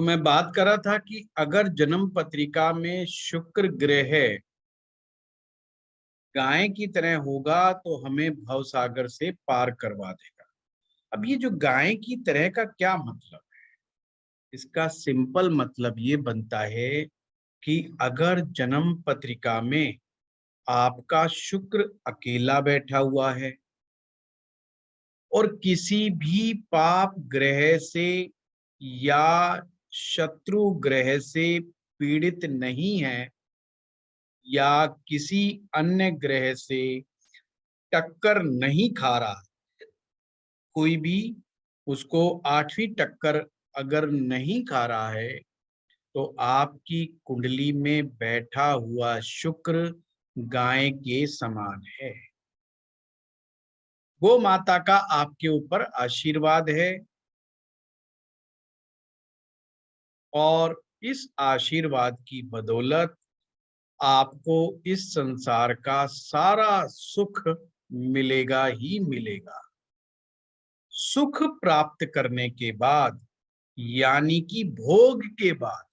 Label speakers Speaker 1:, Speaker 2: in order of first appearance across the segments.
Speaker 1: तो मैं बात कर रहा था कि अगर जन्म पत्रिका में शुक्र ग्रह गाय की तरह होगा तो हमें भवसागर से पार करवा देगा। अब ये जो गाय की तरह का क्या मतलब है? इसका सिंपल मतलब ये बनता है कि अगर जन्म पत्रिका में आपका शुक्र अकेला बैठा हुआ है और किसी भी पाप ग्रह से या शत्रु ग्रह से पीड़ित नहीं है या किसी अन्य ग्रह से टक्कर नहीं खा रहा, कोई भी उसको आठवीं टक्कर अगर नहीं खा रहा है, तो आपकी कुंडली में बैठा हुआ शुक्र गाय के समान है। गो माता का आपके ऊपर आशीर्वाद है और इस आशीर्वाद की बदौलत आपको इस संसार का सारा सुख मिलेगा ही मिलेगा। सुख प्राप्त करने के बाद यानी कि भोग के बाद,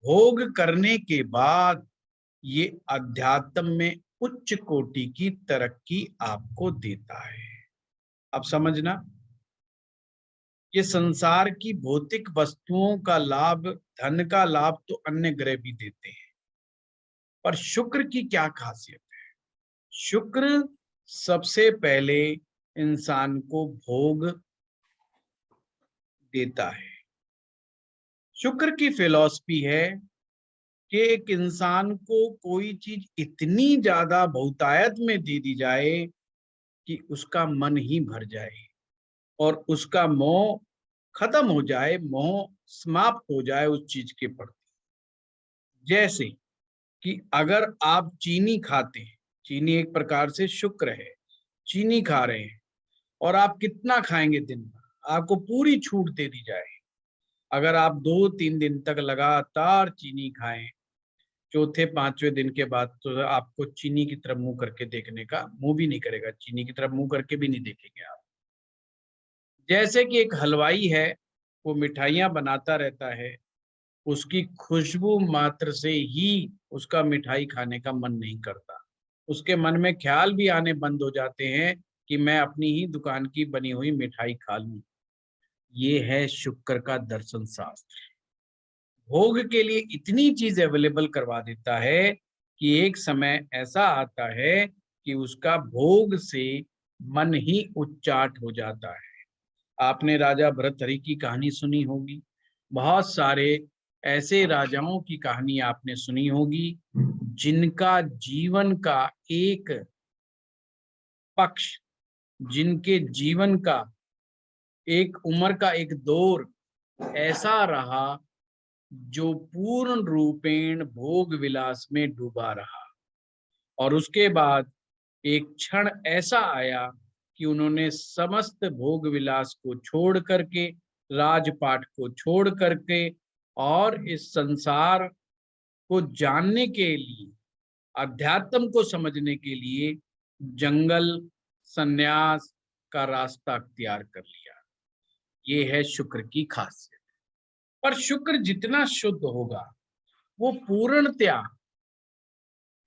Speaker 1: भोग करने के बाद ये अध्यात्म में उच्च कोटि की तरक्की आपको देता है। अब समझना, ये संसार की भौतिक वस्तुओं का लाभ, धन का लाभ तो अन्य ग्रह भी देते हैं, पर शुक्र की क्या खासियत है? शुक्र सबसे पहले इंसान को भोग देता है। शुक्र की फिलॉसफी है कि एक इंसान को कोई चीज इतनी ज्यादा बहुतायत में दे दी जाए कि उसका मन ही भर जाए और उसका मोह खत्म हो जाए, मोह समाप्त हो जाए उस चीज के प्रति। जैसे कि अगर आप चीनी खाते हैं, चीनी एक प्रकार से शुक्र है, चीनी खा रहे हैं और आप कितना खाएंगे दिन भर, आपको पूरी छूट दे दी जाए, अगर आप 2-3 दिन तक लगातार चीनी खाएं, चौथे पांचवें दिन के बाद तो आपको चीनी की तरफ मुंह करके देखने का मुंह भी नहीं करेगा, चीनी की तरफ मुंह करके भी नहीं देखेंगे आप। जैसे कि एक हलवाई है, वो मिठाइयाँ बनाता रहता है, उसकी खुशबू मात्र से ही उसका मिठाई खाने का मन नहीं करता। उसके मन में ख्याल भी आने बंद हो जाते हैं कि मैं अपनी ही दुकान की बनी हुई मिठाई खा लूं। ये है शुक्र का दर्शन शास्त्र। भोग के लिए इतनी चीज अवेलेबल करवा देता है कि एक समय ऐसा आता है कि उसका भोग से मन ही उच्चाट हो जाता है। आपने राजा भर्तहरि की कहानी सुनी होगी, बहुत सारे ऐसे राजाओं की कहानी आपने सुनी होगी जिनका जीवन का एक पक्ष, जिनके जीवन का एक उम्र का एक दौर ऐसा रहा जो पूर्ण रूपेण भोग विलास में डूबा रहा और उसके बाद एक क्षण ऐसा आया कि उन्होंने समस्त भोग विलास को छोड़ करके, राजपाट को छोड़ करके और इस संसार को जानने के लिए, अध्यात्म को समझने के लिए जंगल सन्यास का रास्ता अख्तियार कर लिया। ये है शुक्र की खासियत। पर शुक्र जितना शुद्ध होगा, वो पूर्णतया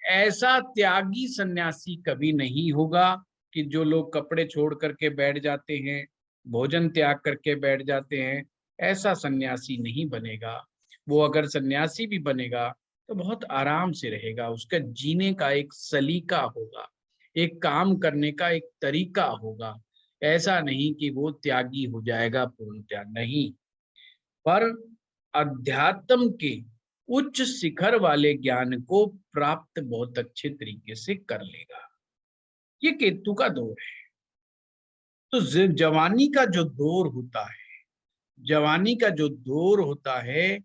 Speaker 1: ऐसा त्यागी सन्यासी कभी नहीं होगा कि जो लोग कपड़े छोड़ करके बैठ जाते हैं, भोजन त्याग करके बैठ जाते हैं, ऐसा सन्यासी नहीं बनेगा। वो अगर सन्यासी भी बनेगा तो बहुत आराम से रहेगा, उसका जीने का एक सलीका होगा, एक काम करने का एक तरीका होगा। ऐसा नहीं कि वो त्यागी हो जाएगा, पूर्णतया नहीं। पर अध्यात्म के उच्च शिखर वाले ज्ञान को प्राप्त बहुत अच्छे तरीके से कर लेगा। ये केतु का दौर है। तो जवानी का जो दौर होता है, जवानी का जो दौर होता है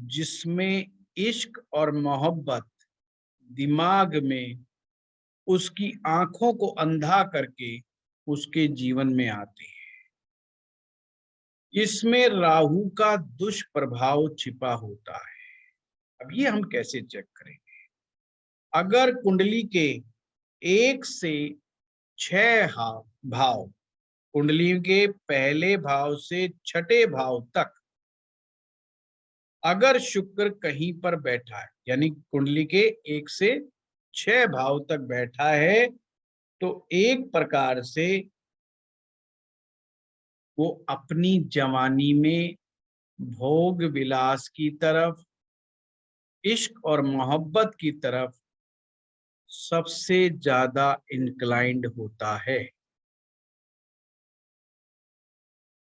Speaker 1: जिसमें इश्क और मोहब्बत दिमाग में उसकी आंखों को अंधा करके उसके जीवन में आते हैं, इसमें राहु का दुष्प्रभाव छिपा होता है। अब ये हम कैसे चेक करेंगे? अगर कुंडली के 1 से 6 भाव, कुंडली के पहले भाव से छठे भाव तक अगर शुक्र कहीं पर बैठा है, यानी कुंडली के 1 से 6 भाव तक बैठा है, तो एक प्रकार से वो अपनी जवानी में भोग विलास की तरफ, इश्क और मोहब्बत की तरफ सबसे ज्यादा इंक्लाइंड होता है।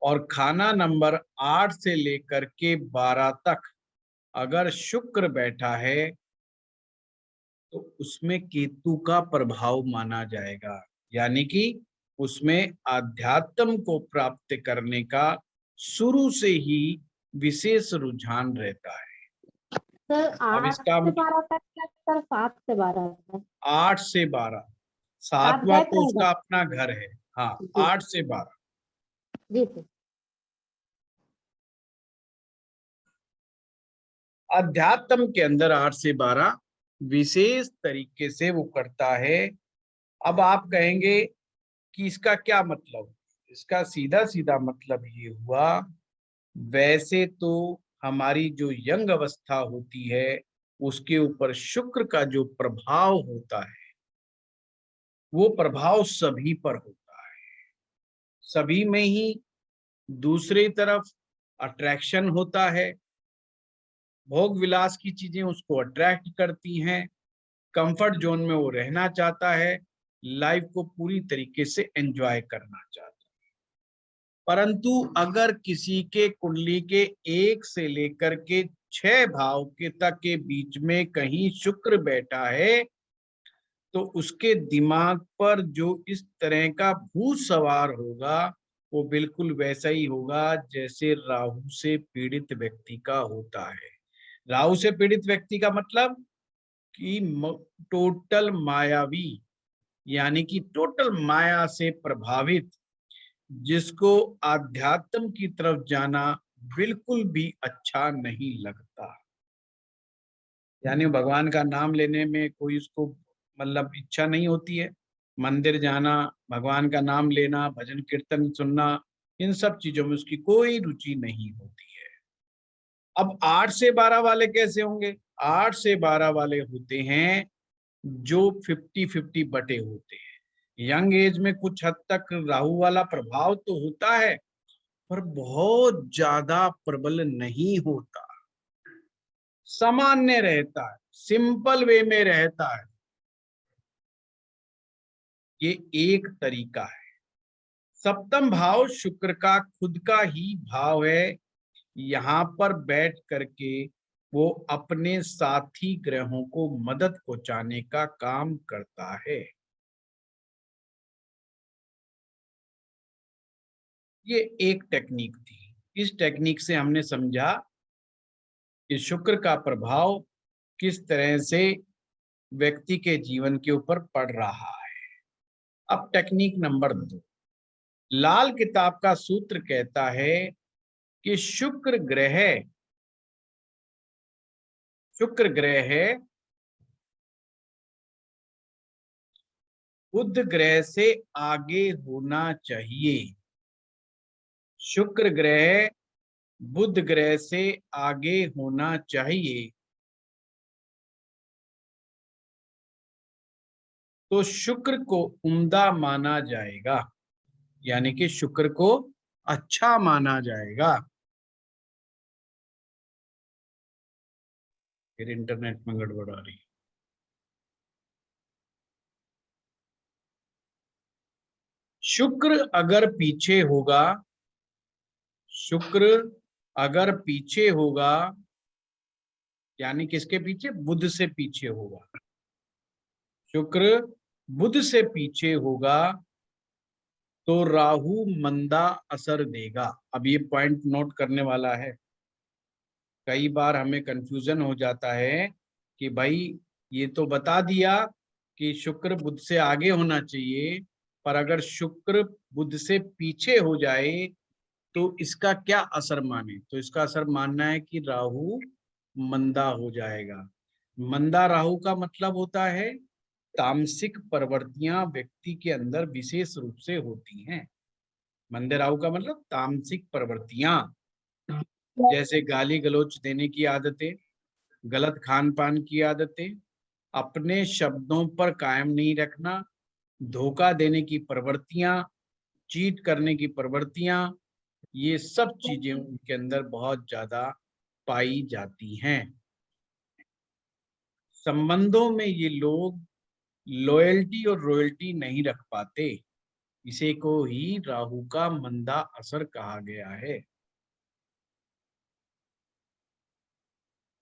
Speaker 1: और खाना नंबर 8 से लेकर के 12 तक अगर शुक्र बैठा है, तो उसमें केतु का प्रभाव माना जाएगा, यानी कि उसमें आध्यात्म को प्राप्त करने का शुरू से ही विशेष रुझान रहता है।
Speaker 2: सर
Speaker 1: अब
Speaker 2: 8
Speaker 1: इसका
Speaker 2: से 12 तक या सर 7 से 12 तक?
Speaker 1: 8 से 12,
Speaker 2: आप
Speaker 1: 7वां
Speaker 2: बैठ
Speaker 1: तो
Speaker 2: रहेगा।
Speaker 1: उसका अपना घर है। हाँ,
Speaker 2: जी
Speaker 1: 8 से 12।
Speaker 2: जी सर।
Speaker 1: अध्यात्म के अंदर 8 से 12 विशेष तरीके से वो करता है। अब आप कहेंगे कि इसका क्या मतलब? इसका सीधा सीधा मतलब ये हुआ, वैसे तो हमारी जो यंग अवस्था होती है, उसके ऊपर शुक्र का जो प्रभाव होता है, वो प्रभाव सभी पर होता है, सभी में ही। दूसरी तरफ अट्रैक्शन होता है, भोग विलास की चीजें उसको अट्रैक्ट करती हैं, कंफर्ट जोन में वो रहना चाहता है, लाइफ को पूरी तरीके से एंजॉय करना चाहता है। परंतु अगर किसी के कुंडली के 1 से लेकर के 6 भाव के तक के बीच में कहीं शुक्र बैठा है, तो उसके दिमाग पर जो इस तरह का भूत सवार होगा, वो बिल्कुल वैसा ही होगा जैसे राहु से पीड़ित व्यक्ति का होता है। राहु से पीड़ित व्यक्ति का मतलब कि टोटल मायावी, यानी कि टोटल माया से प्रभावित, जिसको आध्यात्म की तरफ जाना बिल्कुल भी अच्छा नहीं लगता। यानी भगवान का नाम लेने में कोई उसको मतलब इच्छा नहीं होती है। मंदिर जाना, भगवान का नाम लेना, भजन कीर्तन सुनना, इन सब चीजों में उसकी कोई रुचि नहीं होती है। अब 8 से 12 वाले कैसे होंगे? 8 से 12 वाले होते हैं जो 50-50 बटे होते हैं। यंग एज में कुछ हद तक राहु वाला प्रभाव तो होता है, पर बहुत ज्यादा प्रबल नहीं होता, सामान्य रहता है, सिंपल वे में रहता है। ये एक तरीका है। सप्तम भाव शुक्र का खुद का ही भाव है, यहाँ पर बैठ करके वो अपने साथी ग्रहों को मदद पहुंचाने का काम करता है। ये एक टेक्निक थी। इस टेक्निक से हमने समझा कि शुक्र का प्रभाव किस तरह से व्यक्ति के जीवन के ऊपर पड़ रहा है। अब टेक्निक नंबर 2, लाल किताब का सूत्र कहता है कि शुक्र ग्रह बुध ग्रह से आगे होना चाहिए। शुक्र ग्रह बुध ग्रह से आगे होना चाहिए, तो शुक्र को उम्दा माना जाएगा, यानी कि शुक्र को अच्छा माना जाएगा। फिर इंटरनेट में गड़बड़ आ रही है। शुक्र अगर पीछे होगा, शुक्र अगर पीछे होगा, यानी किसके पीछे? बुध से पीछे होगा। शुक्र बुध से पीछे होगा तो राहु मंदा असर देगा। अब ये पॉइंट नोट करने वाला है। कई बार हमें कंफ्यूजन हो जाता है कि भाई ये तो बता दिया कि शुक्र बुध से आगे होना चाहिए, पर अगर शुक्र बुध से पीछे हो जाए तो इसका क्या असर माने? तो इसका असर मानना है कि राहु मंदा हो जाएगा। मंदा राहु का मतलब होता है तामसिक प्रवृत्तियां व्यक्ति के अंदर विशेष रूप से होती हैं। मंदे राहु का मतलब तामसिक प्रवृत्तियां। जैसे गाली गलौच देने की आदतें, गलत खान पान की आदतें, अपने शब्दों पर कायम नहीं रखना, धोखा देने की प्रवृत्तियां, चीट करने की प्रवृत्तियां, ये सब चीजें उनके अंदर बहुत ज्यादा पाई जाती हैं। संबंधों में ये लोग लॉयल्टी और रॉयल्टी नहीं रख पाते। इसे को ही राहु का मंदा असर कहा गया है।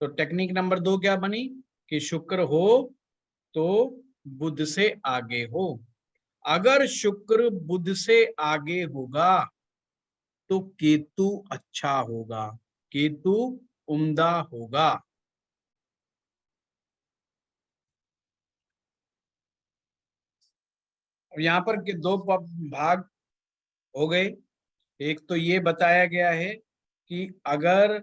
Speaker 1: तो टेक्निक नंबर 2 क्या बनी कि शुक्र हो तो बुध से आगे हो। अगर शुक्र बुध से आगे होगा तो केतु अच्छा होगा, केतु उम्दा होगा। और यहाँ पर के दो भाग हो गए। एक तो ये बताया गया है कि अगर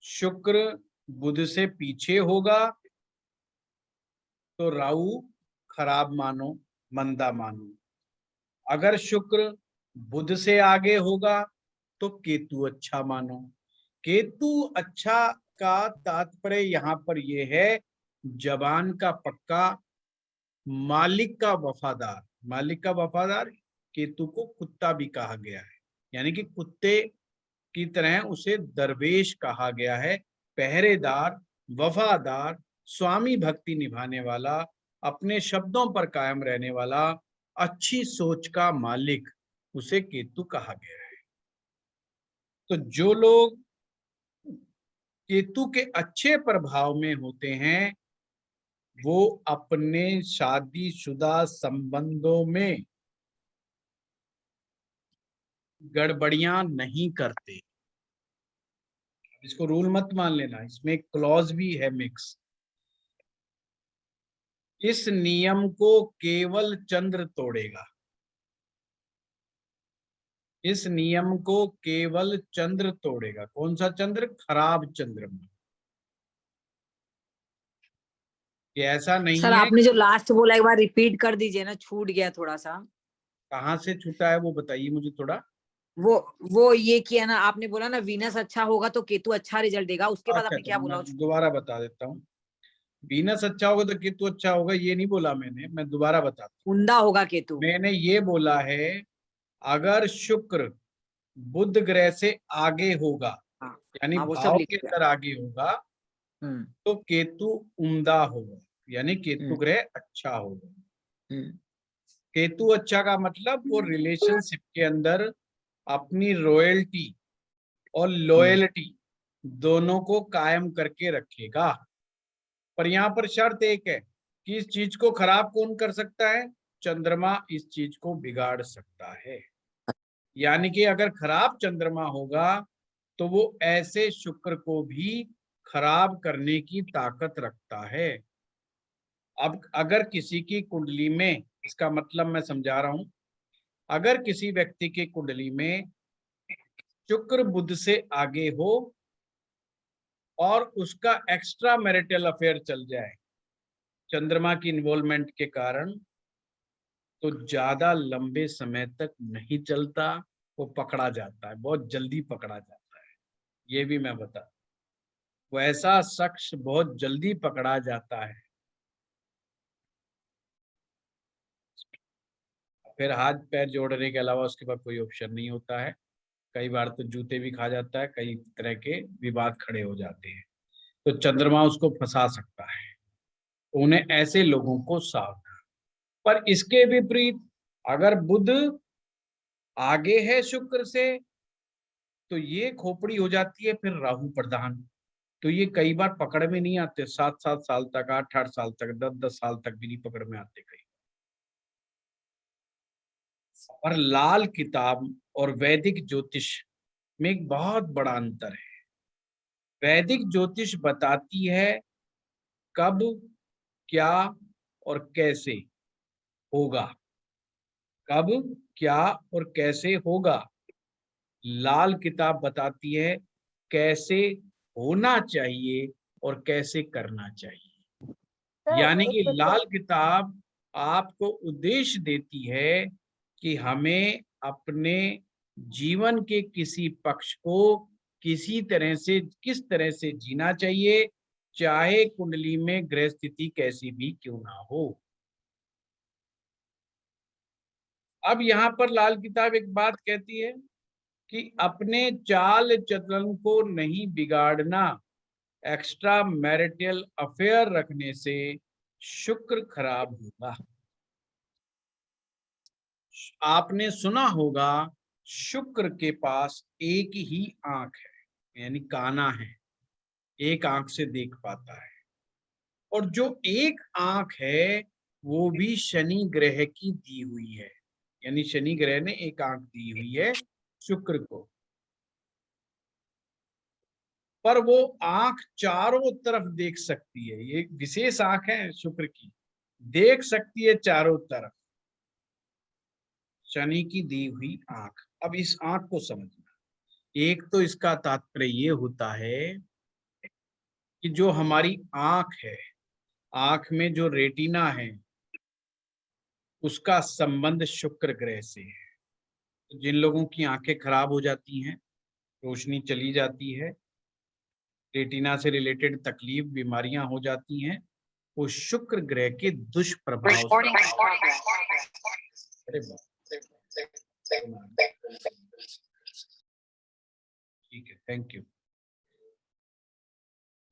Speaker 1: शुक्र बुध से पीछे होगा तो राहु खराब मानो, मंदा मानो। अगर शुक्र बुध से आगे होगा तो केतु अच्छा मानो। केतु अच्छा का तात्पर्य यहाँ पर यह है जबान का पक्का, मालिक का वफादार। मालिक का वफादार, केतु को कुत्ता भी कहा गया है, यानी कि कुत्ते की तरह उसे दरवेश कहा गया है। पहरेदार, वफादार, स्वामी भक्ति निभाने वाला, अपने शब्दों पर कायम रहने वाला, अच्छी सोच का मालिक, उसे केतु कहा गया है। तो जो लोग केतु के अच्छे प्रभाव में होते हैं वो अपने शादीशुदा संबंधों में गड़बड़ियां नहीं करते। इसको रूल मत मान लेना, इसमें क्लॉज भी है मिक्स। इस नियम को केवल चंद्र तोड़ेगा। इस नियम को केवल चंद्र तोड़ेगा। कौन सा चंद्र? खराब चंद्रमा। ये ऐसा नहीं
Speaker 3: सर
Speaker 1: है।
Speaker 3: आपने जो लास्ट बोला एक बार रिपीट कर दीजिए ना, छूट गया थोड़ा सा।
Speaker 1: कहाँ से छूटा है वो बताइए मुझे थोड़ा।
Speaker 3: वो ये किया ना आपने, बोला ना वीनस अच्छा होगा तो केतु अच्छा रिजल्ट देगा, उसके बाद
Speaker 1: अच्छा
Speaker 3: आपने
Speaker 1: अच्छा,
Speaker 3: क्या
Speaker 1: मैं
Speaker 3: बोला?
Speaker 1: दोबारा बता देता हूँ। वीनस अच्छा होगा तो केतु अच्छा होगा ये नहीं बोला मैंने, मैं दोबारा बताता हूँ।
Speaker 3: उम्दा होगा केतु।
Speaker 1: मैंने ये बोला है अगर शुक्र बुध ग्रह से आगे होगा,
Speaker 3: हाँ
Speaker 1: यानी
Speaker 3: हाँ, वो सब
Speaker 1: भाव
Speaker 3: लिख
Speaker 1: के
Speaker 3: गया।
Speaker 1: अंदर आगे होगा,
Speaker 3: हम्म
Speaker 1: तो केतु उम्दा होगा, यानी केतु
Speaker 3: हम्म
Speaker 1: ग्रह अच्छा होगा।
Speaker 3: हम्म
Speaker 1: केतु अच्छा का मतलब वो रिलेशनशिप के अंदर अपनी रॉयल्टी और
Speaker 3: हम्म
Speaker 1: लॉयल्टी दोनों को कायम करके रखेगा। पर यहाँ पर शर्त एक है कि इस चीज को खराब कौन कर सकता है? चंद्रमा इस चीज को बिगाड़ सकता है। यानी कि अगर खराब चंद्रमा होगा तो वो ऐसे शुक्र को भी खराब करने की ताकत रखता है। अब अगर किसी की कुंडली में, इसका मतलब मैं समझा रहा हूं, अगर किसी व्यक्ति की कुंडली में शुक्र बुध से आगे हो और उसका एक्स्ट्रा मैरिटल अफेयर चल जाए चंद्रमा की इन्वॉल्वमेंट के कारण, तो ज्यादा लंबे समय तक नहीं चलता, वो पकड़ा जाता है, बहुत जल्दी पकड़ा जाता है। ये भी मैं बता, वो ऐसा शख्स बहुत जल्दी पकड़ा जाता है, फिर हाथ पैर जोड़ने के अलावा उसके बाद कोई ऑप्शन नहीं होता है। कई बार तो जूते भी खा जाता है, कई तरह के विवाद खड़े हो जाते हैं, तो चंद्रमा उसको फंसा सकता है। तो उन्हें ऐसे लोगों को सावधान। पर इसके विपरीत अगर बुध आगे है शुक्र से तो ये खोपड़ी हो जाती है फिर राहु प्रधान। तो ये कई बार पकड़ में नहीं आते, 7-7 साल तक, 8-8 साल तक, 10-10 साल तक भी नहीं पकड़ में आते कई। और लाल किताब और वैदिक ज्योतिष में एक बहुत बड़ा अंतर है। वैदिक ज्योतिष बताती है कब, क्या और कैसे होगा। कब, क्या और कैसे होगा। लाल किताब बताती है कैसे होना चाहिए और कैसे करना चाहिए।
Speaker 2: सर
Speaker 1: यानी
Speaker 2: एक
Speaker 1: कि
Speaker 2: क्वेश्चन।
Speaker 1: लाल किताब आपको उद्देश्य देती है कि हमें अपने जीवन के किसी पक्ष को किस तरह से जीना चाहिए, चाहे कुंडली में ग्रह स्थिति कैसी भी क्यों ना हो। अब यहाँ पर लाल किताब एक बात कहती है कि अपने चाल चलन को नहीं बिगाड़ना, एक्स्ट्रा मैरिटल अफेयर रखने से शुक्र खराब होगा। आपने सुना होगा शुक्र के पास एक ही आंख है, यानी काना है, एक आंख से देख पाता है, और जो एक आंख है वो भी शनि ग्रह की दी हुई है, यानी शनि ग्रह ने एक आंख दी हुई है शुक्र को। पर वो आंख चारों तरफ देख सकती है, ये एक विशेष आंख है शुक्र की, देख सकती है चारों तरफ, शनि की दी हुई आंख। अब इस आंख को समझना, एक तो इसका तात्पर्य ये होता है कि जो हमारी आंख है, आंख में जो रेटिना है, उसका संबंध शुक्र ग्रह से है। तो जिन लोगों की आंखें खराब हो जाती हैं, रोशनी चली जाती है, रेटिना से रिलेटेड तकलीफ बीमारियां हो जाती हैं, वो शुक्र ग्रह के दुष्प्रभाव से। ठीक है, थैंक यू।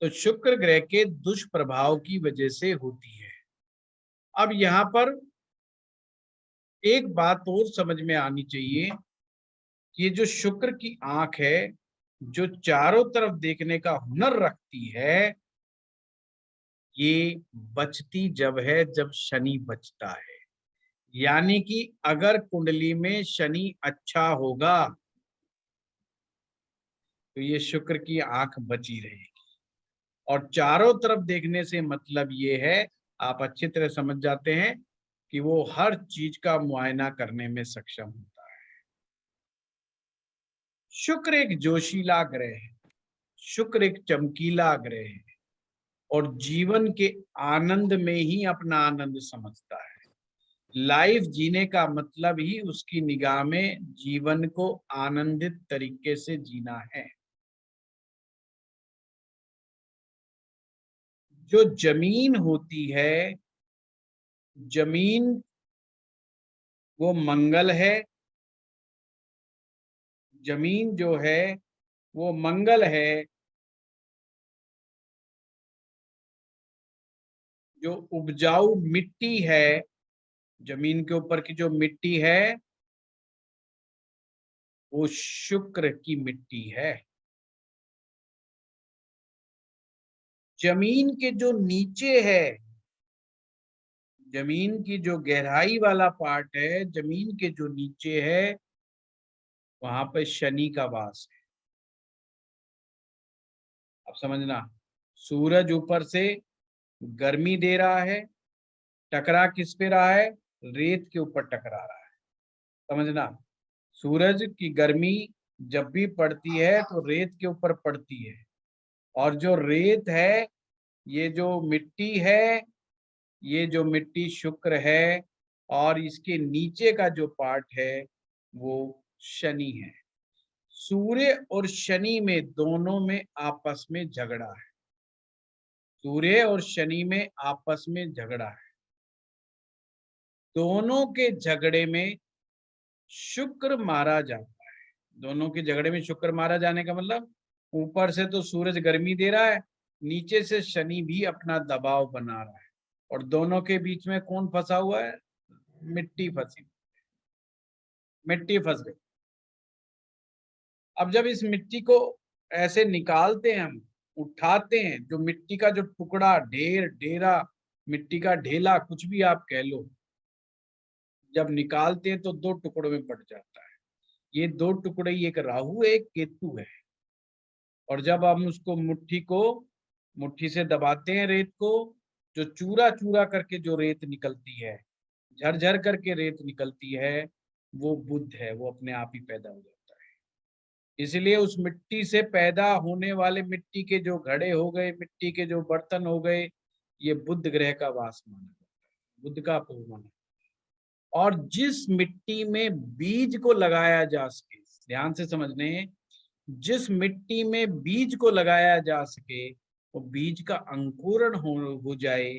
Speaker 1: तो शुक्र ग्रह के दुष्प्रभाव की वजह से होती है। अब यहाँ पर एक बात और समझ में आनी चाहिए, ये जो शुक्र की आंख है, जो चारों तरफ देखने का हुनर रखती है, ये बचती जब है जब शनि बचता है। यानी कि अगर कुंडली में शनि अच्छा होगा तो ये शुक्र की आंख बची रहेगी। और चारों तरफ देखने से मतलब ये है, आप अच्छी तरह समझ जाते हैं कि वो हर चीज का मुआयना करने में सक्षम होता है। शुक्र एक जोशीला ग्रह है, शुक्र एक चमकीला ग्रह है, और जीवन के आनंद में ही अपना आनंद समझता है। लाइफ जीने का मतलब ही उसकी निगाह में जीवन को आनंदित तरीके से जीना है। जो जमीन होती है, जमीन वो मंगल है, जमीन जो है वो मंगल है, जो उपजाऊ मिट्टी है, जमीन के ऊपर की जो मिट्टी है वो शुक्र की मिट्टी है। जमीन के जो नीचे है, जमीन की जो गहराई वाला पार्ट है, जमीन के जो नीचे है, वहां पे शनि का वास है। अब समझना, सूरज ऊपर से गर्मी दे रहा है, टकरा किस पे रहा है, रेत के ऊपर टकरा रहा है। समझना, सूरज की गर्मी जब भी पड़ती है तो रेत के ऊपर पड़ती है, और जो रेत है, ये जो मिट्टी है, ये जो मिट्टी शुक्र है, और इसके नीचे का जो पार्ट है वो शनि है। सूर्य और शनि में दोनों में आपस में झगड़ा है, सूर्य और शनि में आपस में झगड़ा है। दोनों के झगड़े में शुक्र मारा जाता है। दोनों के झगड़े में शुक्र मारा जाने का मतलब, ऊपर से तो सूरज गर्मी दे रहा है, नीचे से शनि भी अपना दबाव बना रहा है, और दोनों के बीच में कौन फंसा हुआ है, मिट्टी फंसी, मिट्टी फंस गई। अब जब इस मिट्टी को ऐसे निकालते हैं, हम उठाते हैं, जो मिट्टी का जो टुकड़ा, ढेर, डेरा, मिट्टी का ढेला, कुछ भी आप कह लो, जब निकालते हैं तो दो टुकड़ों में बट जाता है। ये दो टुकड़े, एक राहु है, एक केतु है। और जब हम उसको मुट्ठी से दबाते हैं रेत को, जो चूरा चूरा करके जो रेत निकलती है, झरझर करके रेत निकलती है, वो बुध है, वो अपने आप ही पैदा हो जाता है। इसलिए उस मिट्टी से पैदा होने वाले मिट्टी के जो घड़े हो गए, मिट्टी के जो बर्तन हो गए, ये बुध ग्रह का वास माना जाता है, बुध का अपूर्व माना। और जिस मिट्टी में बीज को लगाया जा सके, ध्यान से समझने, जिस मिट्टी में बीज को लगाया जा सके, वो बीज का अंकुरण हो जाए,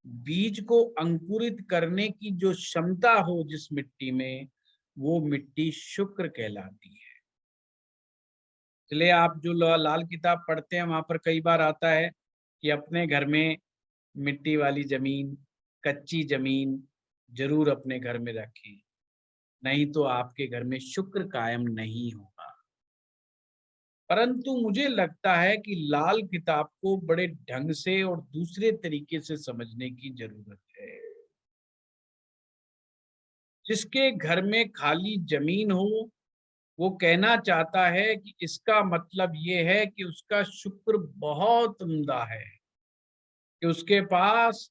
Speaker 1: बीज को अंकुरित करने की जो क्षमता हो जिस मिट्टी में, वो मिट्टी शुक्र कहलाती है। इसलिए आप जो लाल किताब पढ़ते हैं वहां पर कई बार आता है कि अपने घर में मिट्टी वाली जमीन, कच्ची जमीन जरूर अपने घर में रखें, नहीं तो आपके घर में शुक्र कायम नहीं होगा। परंतु मुझे लगता है कि लाल किताब को बड़े ढंग से और दूसरे तरीके से समझने की जरूरत है। जिसके घर में खाली जमीन हो, वो कहना चाहता है कि इसका मतलब ये है कि उसका शुक्र बहुत उम्दा है, कि उसके पास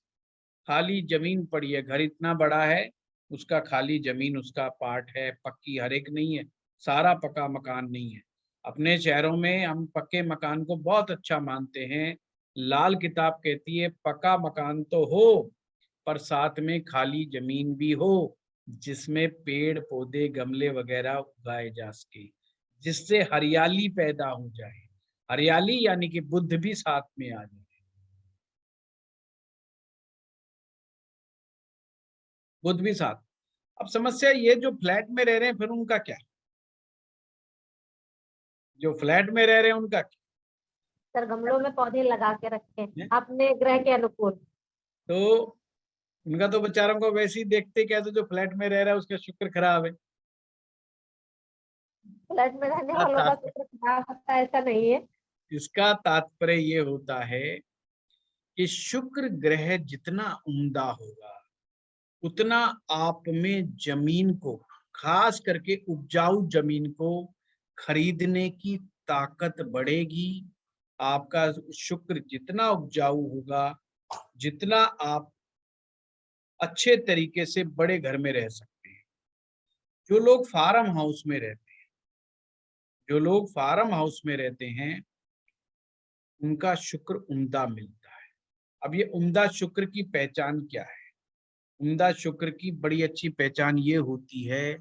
Speaker 1: खाली जमीन पड़ी है, घर इतना बड़ा है, उसका खाली जमीन उसका पार्ट है, पक्की हर एक नहीं है, सारा पक्का मकान नहीं है। अपने शहरों में हम पक्के मकान को बहुत अच्छा मानते हैं। लाल किताब कहती है पक्का मकान तो हो, पर साथ में खाली जमीन भी हो, जिसमें पेड़ पौधे गमले वगैरह उगाए जा सके, जिससे हरियाली पैदा हो जाए। हरियाली यानी कि बुद्ध भी साथ में आ जाए, बुद्ध भी साथ। अब समस्या ये, जो फ्लैट में रह रहे हैं फिर उनका क्या? जो फ्लैट में रह रहे हैं उनका क्या?
Speaker 2: सर गमलों में पौधे लगा के रखे
Speaker 1: है?
Speaker 2: अपने ग्रह के अनुकूल।
Speaker 1: तो उनका तो बेचारों को वैसे ही देखते क्या, तो जो फ्लैट में रह रहा है उसका शुक्र खराब है।
Speaker 2: फ्लैट में रहने
Speaker 1: इसका
Speaker 2: वालों का
Speaker 1: तात्पर्य
Speaker 2: शुक्र खराब होता है, ऐसा नहीं है।
Speaker 1: इसका तात्पर्य ये होता है कि शुक्र ग्रह जितना उम्दा होगा, उतना आप में जमीन को, खास करके उपजाऊ जमीन को खरीदने की ताकत बढ़ेगी। आपका शुक्र जितना उपजाऊ होगा, जितना आप अच्छे तरीके से बड़े घर में रह सकते हैं। जो लोग फार्म हाउस में रहते हैं, जो लोग फार्म हाउस में रहते हैं, उनका शुक्र उम्दा मिलता है। अब ये उम्दा शुक्र की पहचान क्या है? उम्दा शुक्र की बड़ी अच्छी पहचान ये होती है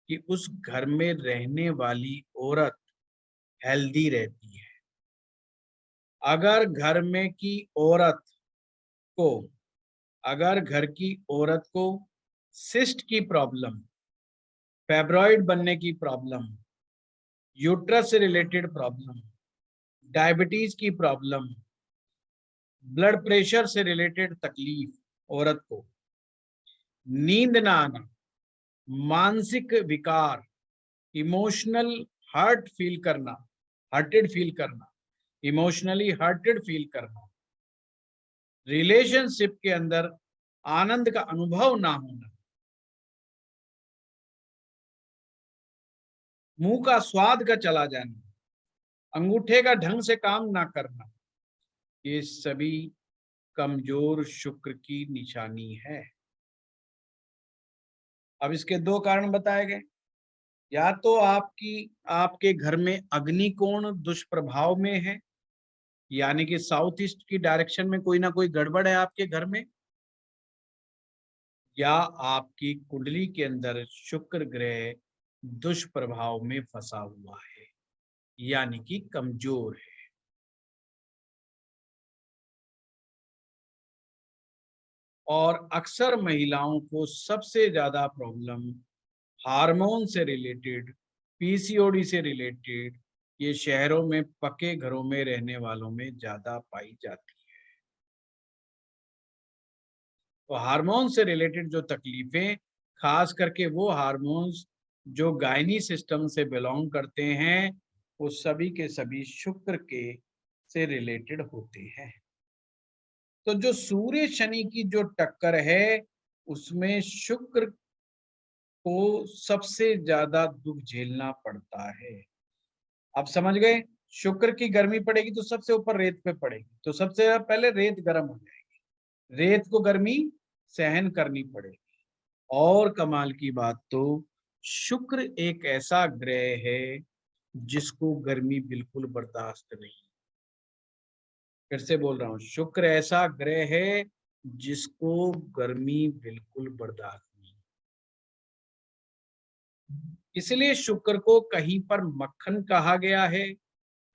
Speaker 1: कि उस घर में रहने वाली औरत हेल्दी रहती है। अगर घर में की औरत को अगर घर की औरत को सिस्ट की प्रॉब्लम, फैब्रॉइड बनने की प्रॉब्लम, यूट्रस से रिलेटेड प्रॉब्लम, डायबिटीज की प्रॉब्लम, ब्लड प्रेशर से रिलेटेड तकलीफ, औरत को नींद ना आना, मानसिक विकार, इमोशनल हर्टेड फील करना, इमोशनली हर्टेड फील करना, रिलेशनशिप के अंदर आनंद का अनुभव ना होना, मुंह का स्वाद का चला जाना, अंगूठे का ढंग से काम ना करना, ये सभी कमजोर शुक्र की निशानी है। अब इसके दो कारण बताए गए। या तो आपके घर में अग्निकोण दुष्प्रभाव में है, यानी कि साउथ ईस्ट की डायरेक्शन में कोई ना कोई गड़बड़ है आपके घर में, या आपकी कुंडली के अंदर शुक्र ग्रह दुष्प्रभाव में फंसा हुआ है, यानी कि कमजोर है। और अक्सर महिलाओं को सबसे ज्यादा प्रॉब्लम हार्मोन से रिलेटेड, पीसीओडी से रिलेटेड, ये शहरों में पक्के घरों में रहने वालों में ज्यादा पाई जाती है। तो हार्मोन से रिलेटेड जो तकलीफें, खास करके वो हार्मोन्स जो गायनी सिस्टम से बिलोंग करते हैं, वो सभी के सभी शुक्र के से रिलेटेड होते हैं। तो जो सूर्य शनि की जो टक्कर है, उसमें शुक्र को सबसे ज्यादा दुख झेलना पड़ता है। आप समझ गए? शुक्र की गर्मी पड़ेगी तो सबसे ऊपर रेत पे पड़ेगी, तो सबसे पहले रेत गर्म हो जाएगी, रेत को गर्मी सहन करनी पड़ेगी। और कमाल की बात तो, शुक्र एक ऐसा ग्रह है जिसको गर्मी बिल्कुल बर्दाश्त नहीं। फिर से बोल रहा हूं, शुक्र ऐसा ग्रह है जिसको गर्मी बिल्कुल बर्दाश्त नहीं। इसलिए शुक्र को कहीं पर मक्खन कहा गया है,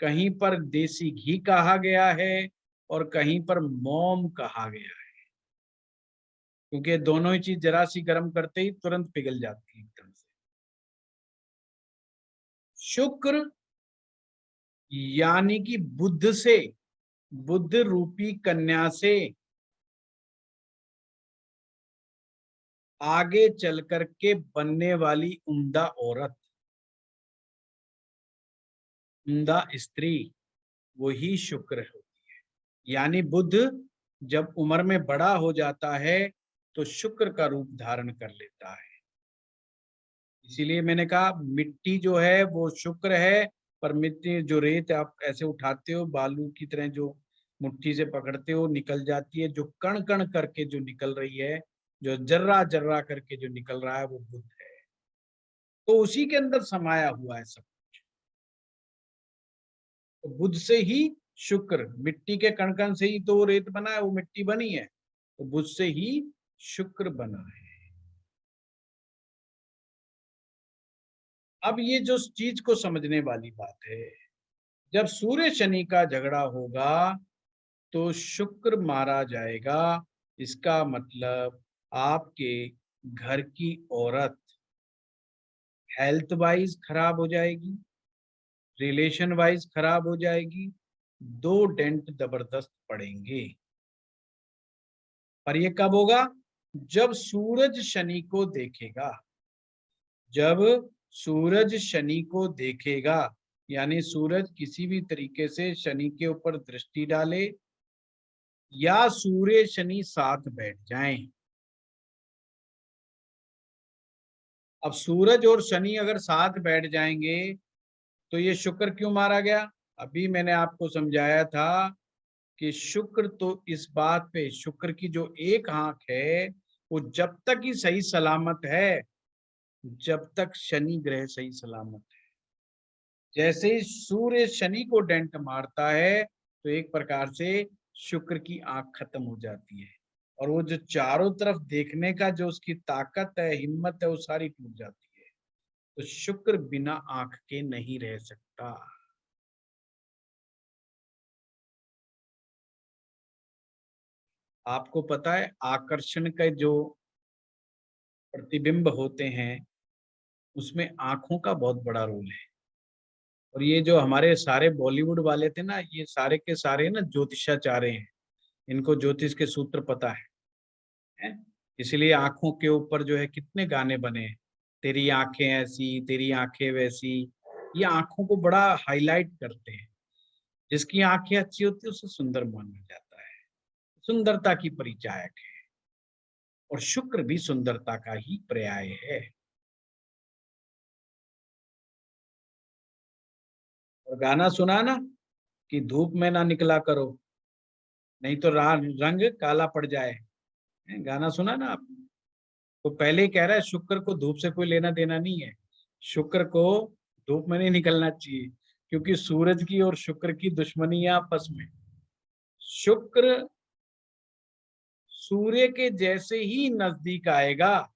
Speaker 1: कहीं पर देसी घी कहा गया है और कहीं पर मोम कहा गया है, क्योंकि दोनों ही चीज जरा सी गर्म करते ही तुरंत पिघल जाती है एकदम से। शुक्र यानी कि बुध से, बुध रूपी कन्या से आगे चल करके बनने वाली उम्दा औरत, उम्दा स्त्री, वही शुक्र होती है। यानी बुध जब उम्र में बड़ा हो जाता है तो शुक्र का रूप धारण कर लेता है। इसीलिए मैंने कहा मिट्टी जो है वो शुक्र है, पर मिट्टी जो रेत आप ऐसे उठाते हो बालू की तरह, जो मुट्ठी से पकड़ते हो निकल जाती है, जो कण कण करके जो निकल रही है, जो जर्रा जर्रा करके जो निकल रहा है, वो बुध है। तो उसी के अंदर समाया हुआ है सब। तो बुध से ही शुक्र, मिट्टी के कण कण से ही तो वो रेत बना है, वो मिट्टी बनी है, तो बुध से ही शुक्र बना है। अब ये जो चीज को समझने वाली बात है, जब सूर्य शनि का झगड़ा होगा तो शुक्र मारा जाएगा। इसका मतलब आपके घर की औरत हेल्थ वाइज खराब हो जाएगी, रिलेशन वाइज खराब हो जाएगी, 2 डेंट जबरदस्त पड़ेंगे। पर ये कब होगा? जब सूरज शनि को देखेगा। जब सूरज शनि को देखेगा, यानी सूरज किसी भी तरीके से शनि के ऊपर दृष्टि डाले या सूर्य शनि साथ बैठ जाएं। अब सूरज और शनि अगर साथ बैठ जाएंगे तो ये शुक्र क्यों मारा गया? अभी मैंने आपको समझाया था कि शुक्र तो इस बात पे, शुक्र की जो एक आंख है वो जब तक ही सही सलामत है जब तक शनि ग्रह सही सलामत है। जैसे ही सूर्य शनि को डेंट मारता है तो एक प्रकार से शुक्र की आंख खत्म हो जाती है, और वो जो चारों तरफ देखने का जो उसकी ताकत है, हिम्मत है, वो सारी टूट जाती है। तो शुक्र बिना आंख के नहीं रह सकता। आपको पता है आकर्षण के जो प्रतिबिंब होते हैं उसमें आंखों का बहुत बड़ा रोल है। और ये जो हमारे सारे बॉलीवुड वाले थे ना, ये सारे के सारे ना ज्योतिषाचार्य हैं, इनको ज्योतिष के सूत्र पता है? इसलिए आंखों के ऊपर जो है कितने गाने बने हैं, तेरी आंखें ऐसी, तेरी आंखें वैसी। ये आंखों को बड़ा हाईलाइट करते हैं। जिसकी आंखें अच्छी होती है उसे सुंदर माना जाता है, सुंदरता की परिचायक है। और शुक्र भी सुंदरता का ही पर्याय है। और गाना सुना ना कि धूप में ना निकला करो नहीं तो रंग काला पड़ जाए, गाना सुना ना आपने? तो पहले ही कह रहा है शुक्र को धूप से कोई लेना देना नहीं है। शुक्र को धूप में नहीं निकलना चाहिए, क्योंकि सूरज की और शुक्र की दुश्मनी है आपस में। शुक्र सूर्य के जैसे ही नजदीक आएगा,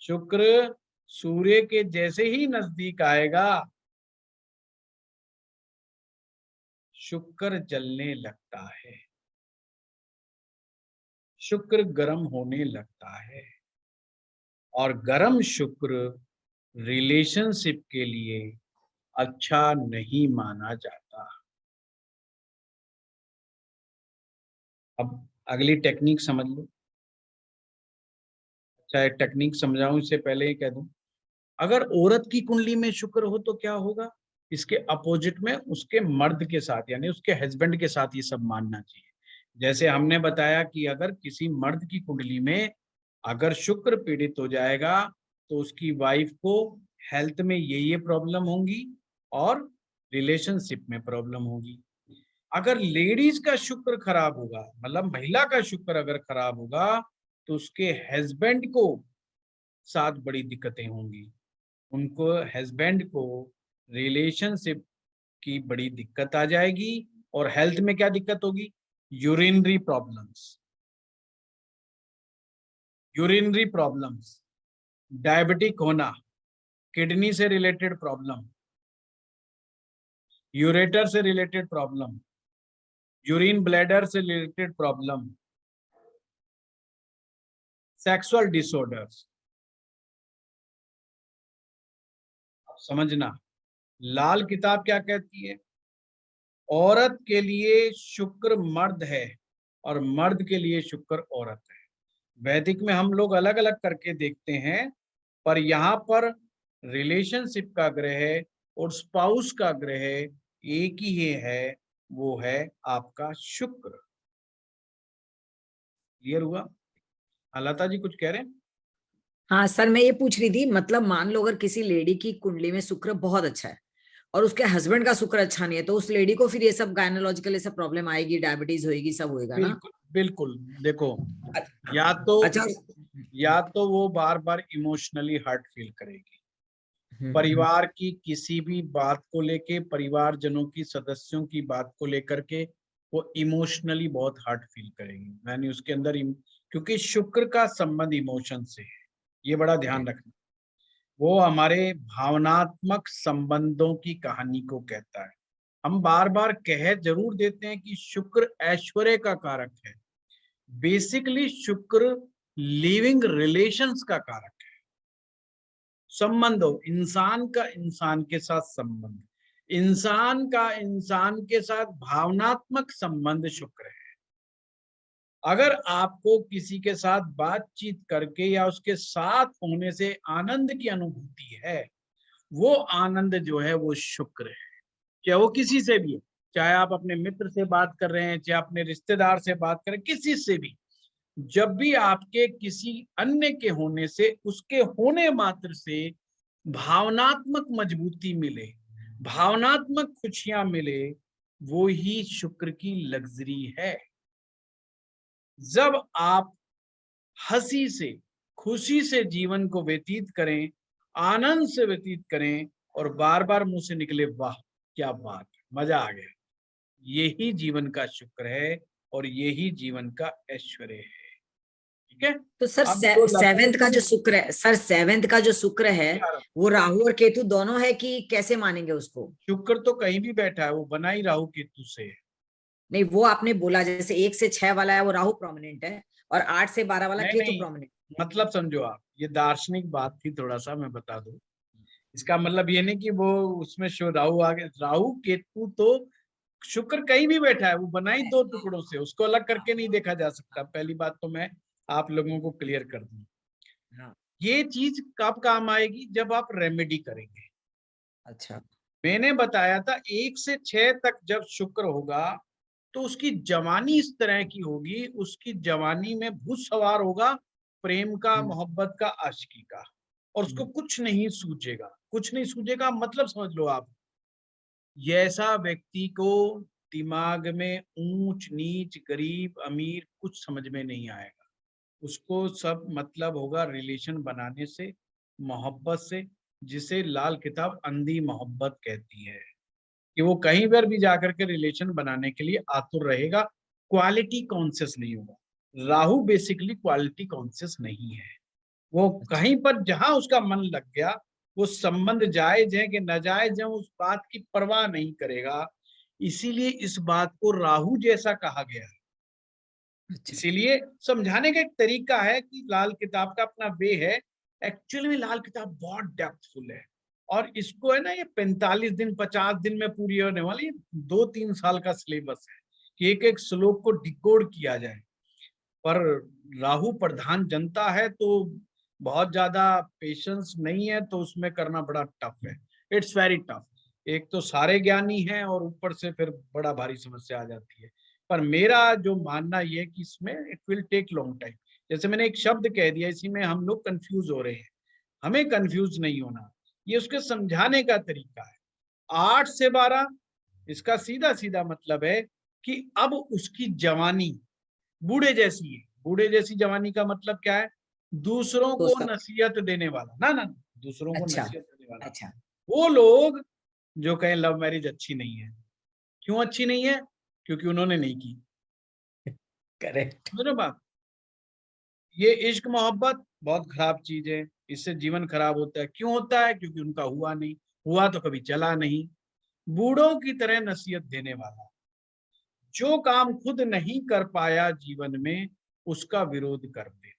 Speaker 1: शुक्र सूर्य के जैसे ही नजदीक आएगा, शुक्र जलने लगता है, शुक्र गर्म होने लगता है। और गर्म शुक्र रिलेशनशिप के लिए अच्छा नहीं माना जाता। अब अगली टेक्निक समझ लो। चाहे टेक्निक समझाऊं इससे पहले ही कह दूं, अगर औरत की कुंडली में शुक्र हो तो क्या होगा? इसके अपोजिट में उसके मर्द के साथ, यानी उसके हस्बैंड के साथ ये सब मानना चाहिए। जैसे हमने बताया कि अगर किसी मर्द की कुंडली में अगर शुक्र पीड़ित हो जाएगा तो उसकी वाइफ को हेल्थ में ये प्रॉब्लम होंगी और रिलेशनशिप में प्रॉब्लम होगी। अगर लेडीज का शुक्र खराब होगा, मतलब महिला का शुक्र अगर खराब होगा, तो उसके हस्बैंड को साथ बड़ी दिक्कतें होंगी। उनको, हस्बैंड को रिलेशनशिप की बड़ी दिक्कत आ जाएगी। और हेल्थ में क्या दिक्कत होगी? Urinary problems, urinary problems, diabetic होना, किडनी से रिलेटेड प्रॉब्लम, यूरेटर से रिलेटेड प्रॉब्लम, यूरिन ब्लैडर से रिलेटेड प्रॉब्लम, सेक्सुअल डिसऑर्डर्स। समझना, लाल किताब क्या कहती है? औरत के लिए शुक्र मर्द है और मर्द के लिए शुक्र औरत है। वैदिक में हम लोग अलग अलग करके देखते हैं, पर यहाँ पर रिलेशनशिप का ग्रह और स्पाउस का ग्रह एक ही है, वो है आपका शुक्र। क्लियर हुआ? लता जी कुछ कह रहे हैं?
Speaker 3: हाँ सर, मैं ये पूछ रही थी, मतलब मान लो अगर किसी लेडी की कुंडली में शुक्र बहुत अच्छा है और उसके हस्बैंड का शुक्र अच्छा नहीं है, तो उस लेडी को फिर ये सब गायनोलॉजिकल ये सब प्रॉब्लम आएगी, डायबिटीज होगी, सब होएगा ना?
Speaker 1: बिल्कुल बिल्कुल। देखो,
Speaker 3: अच्छा।
Speaker 1: या तो वो बार बार इमोशनली हर्ट फील करेगी, परिवार की किसी भी बात को लेके, परिवारजनों की सदस्यों की बात को लेकर के वो इमोशनली बहुत हर्ट फील करेगी। मैंने उसके अंदर क्योंकि शुक्र का संबंध इमोशन से है, ये बड़ा ध्यान रखना। वो हमारे भावनात्मक संबंधों की कहानी को कहता है। हम बार बार कह जरूर देते हैं कि शुक्र ऐश्वर्य का कारक है, बेसिकली शुक्र लिविंग रिलेशंस का कारक है। संबंधों, इंसान का इंसान के साथ संबंध, इंसान का इंसान के साथ भावनात्मक संबंध शुक्र है। अगर आपको किसी के साथ बातचीत करके या उसके साथ होने से आनंद की अनुभूति है, वो आनंद जो है वो शुक्र है। चाहे वो किसी से भी है, चाहे आप अपने मित्र से बात कर रहे हैं, चाहे अपने रिश्तेदार से बात करें, किसी से भी, जब भी आपके किसी अन्य के होने से, उसके होने मात्र से भावनात्मक मजबूती मिले, भावनात्मक खुशियां मिले, वो ही शुक्र की लग्जरी है। जब आप हंसी से, खुशी से जीवन को व्यतीत करें, आनंद से व्यतीत करें और बार बार मुंह से निकले वाह क्या बात, मजा आ गया, यही जीवन का शुक्र है और यही जीवन का ऐश्वर्य है। ठीक है?
Speaker 3: तो सर
Speaker 1: अब जो
Speaker 3: सेवेंथ का जो शुक्र है, सर सेवेंथ का जो शुक्र है वो राहु और केतु दोनों है कि कैसे मानेंगे उसको?
Speaker 1: शुक्र तो कहीं भी बैठा है, वो बना ही राहु केतु से है।
Speaker 3: नहीं, वो आपने बोला जैसे 1 से 6 वाला है वो राहु प्रोमिनेंट है और 8 से 12 वाला
Speaker 1: नहीं
Speaker 3: केतु
Speaker 1: नहीं,
Speaker 3: प्रोमिनेंट।
Speaker 1: मतलब समझो आप, ये दार्शनिक बात थी, थोड़ा सा मैं बता दूं। इसका मतलब ये नहीं कि वो उसमें शो राहु आगे, राहु केतु तो शुक्र कहीं भी बैठा है, वो बना ही दो टुकड़ों से, उसको अलग करके नहीं देखा जा सकता। पहली बात तो मैं आप लोगों को क्लियर कर दूं।
Speaker 3: हाँ।
Speaker 1: ये चीज कब काम आएगी? जब आप रेमेडी करेंगे।
Speaker 3: अच्छा।
Speaker 1: मैंने बताया था 1 से 6 तक जब शुक्र होगा तो उसकी जवानी इस तरह की होगी, उसकी जवानी में भूत सवार होगा, प्रेम का, मोहब्बत का, आशिकी का, और उसको कुछ नहीं सूझेगा। कुछ नहीं सूझेगा मतलब समझ लो आप, ऐसा व्यक्ति को दिमाग में ऊंच नीच, गरीब अमीर कुछ समझ में नहीं आएगा। उसको सब मतलब होगा रिलेशन बनाने से, मोहब्बत से, जिसे लाल किताब अंधी मोहब्बत कहती है, कि वो कहीं पर भी जाकर के रिलेशन बनाने के लिए आतुर रहेगा, क्वालिटी कॉन्शियस नहीं होगा। राहु बेसिकली क्वालिटी कॉन्शियस नहीं है, वो कहीं पर जहां उसका मन लग गया, वो संबंध जायज है कि नाजायज है, उस बात की परवाह नहीं करेगा। इसीलिए इस बात को राहु जैसा कहा गया है।
Speaker 3: अच्छा।
Speaker 1: इसीलिए समझाने का एक तरीका है कि लाल किताब का अपना वे है। एक्चुअली में लाल किताब बहुत डेप्थफुल है, और इसको है ना, ये 45 दिन 50 दिन में पूरी होने वाली 2-3 साल का सिलेबस है कि एक एक श्लोक को डिकोड किया जाए। पर राहु प्रधान जनता है तो बहुत ज्यादा पेशेंस नहीं है, तो उसमें करना बड़ा टफ है। It's very tough. एक तो सारे ज्ञानी हैं और ऊपर से फिर बड़ा भारी समस्या आ जाती है। पर मेरा जो मानना ये है कि इसमें it will take long time. जैसे मैंने एक शब्द कह दिया, इसी में हम लोग कंफ्यूज हो रहे हैं, हमें कंफ्यूज नहीं होना, ये उसके समझाने का तरीका है। 8 से 12 इसका सीधा सीधा मतलब है कि अब उसकी जवानी बूढ़े जैसी है। बूढ़े जैसी जवानी का मतलब क्या है? दूसरों
Speaker 3: तो
Speaker 1: को
Speaker 3: उसका
Speaker 1: नसीहत देने वाला, ना ना, दूसरों को
Speaker 3: अच्छा।
Speaker 1: नसीहत देने वाला।
Speaker 3: अच्छा।
Speaker 1: वो लोग जो कहें लव मैरिज अच्छी नहीं है, क्यों अच्छी नहीं है? क्योंकि उन्होंने नहीं की।
Speaker 3: करेक्ट।
Speaker 1: समझ रहे हो बात? ये इश्क मोहब्बत बहुत खराब चीज है। इससे जीवन खराब होता है। क्यों होता है? क्योंकि उनका हुआ नहीं, हुआ तो कभी चला नहीं। बूढ़ों की तरह नसीहत देने वाला, जो काम खुद नहीं कर पाया जीवन में, उसका विरोध कर देना।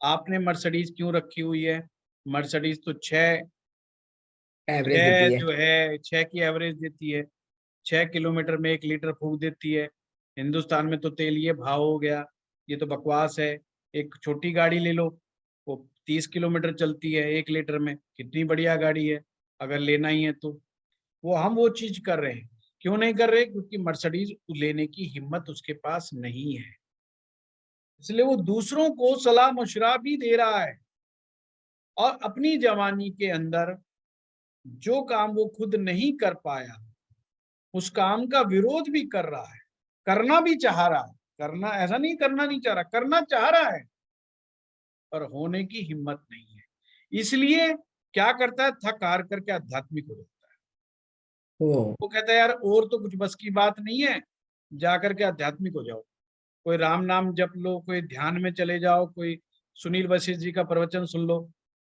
Speaker 1: आपने मर्सिडीज क्यों रखी हुई है? मर्सिडीज तो छह
Speaker 3: एवरेज देती है।
Speaker 1: जो है 6 की एवरेज देती है, 6 किलोमीटर में 1 लीटर फूक देती है। हिंदुस्तान में तो तेल ये भाव हो गया, ये तो बकवास है। एक छोटी गाड़ी ले लो, वो 30 किलोमीटर चलती है 1 लीटर में, कितनी बढ़िया गाड़ी है अगर लेना ही है तो। वो चीज कर रहे हैं। क्यों नहीं कर रहे? क्योंकि मर्सिडीज लेने की हिम्मत उसके पास नहीं है, इसलिए वो दूसरों को सलाह मशवरा भी दे रहा है, और अपनी जवानी के अंदर जो काम वो खुद नहीं कर पाया, उस काम का विरोध भी कर रहा है, करना भी चाह रहा है। करना ऐसा नहीं, करना नहीं चाह रहा, करना चाह रहा है, पर होने की हिम्मत नहीं है। इसलिए क्या करता है? थक हार करके आध्यात्मिक हो जाता है।
Speaker 3: ओ,
Speaker 1: वो कहता है यार और तो कुछ बस की बात नहीं है, जाकर के आध्यात्मिक हो जाओ। कोई राम नाम जप लो, कोई ध्यान में चले जाओ, कोई सुनील वशिष्ठ जी का प्रवचन सुन लो।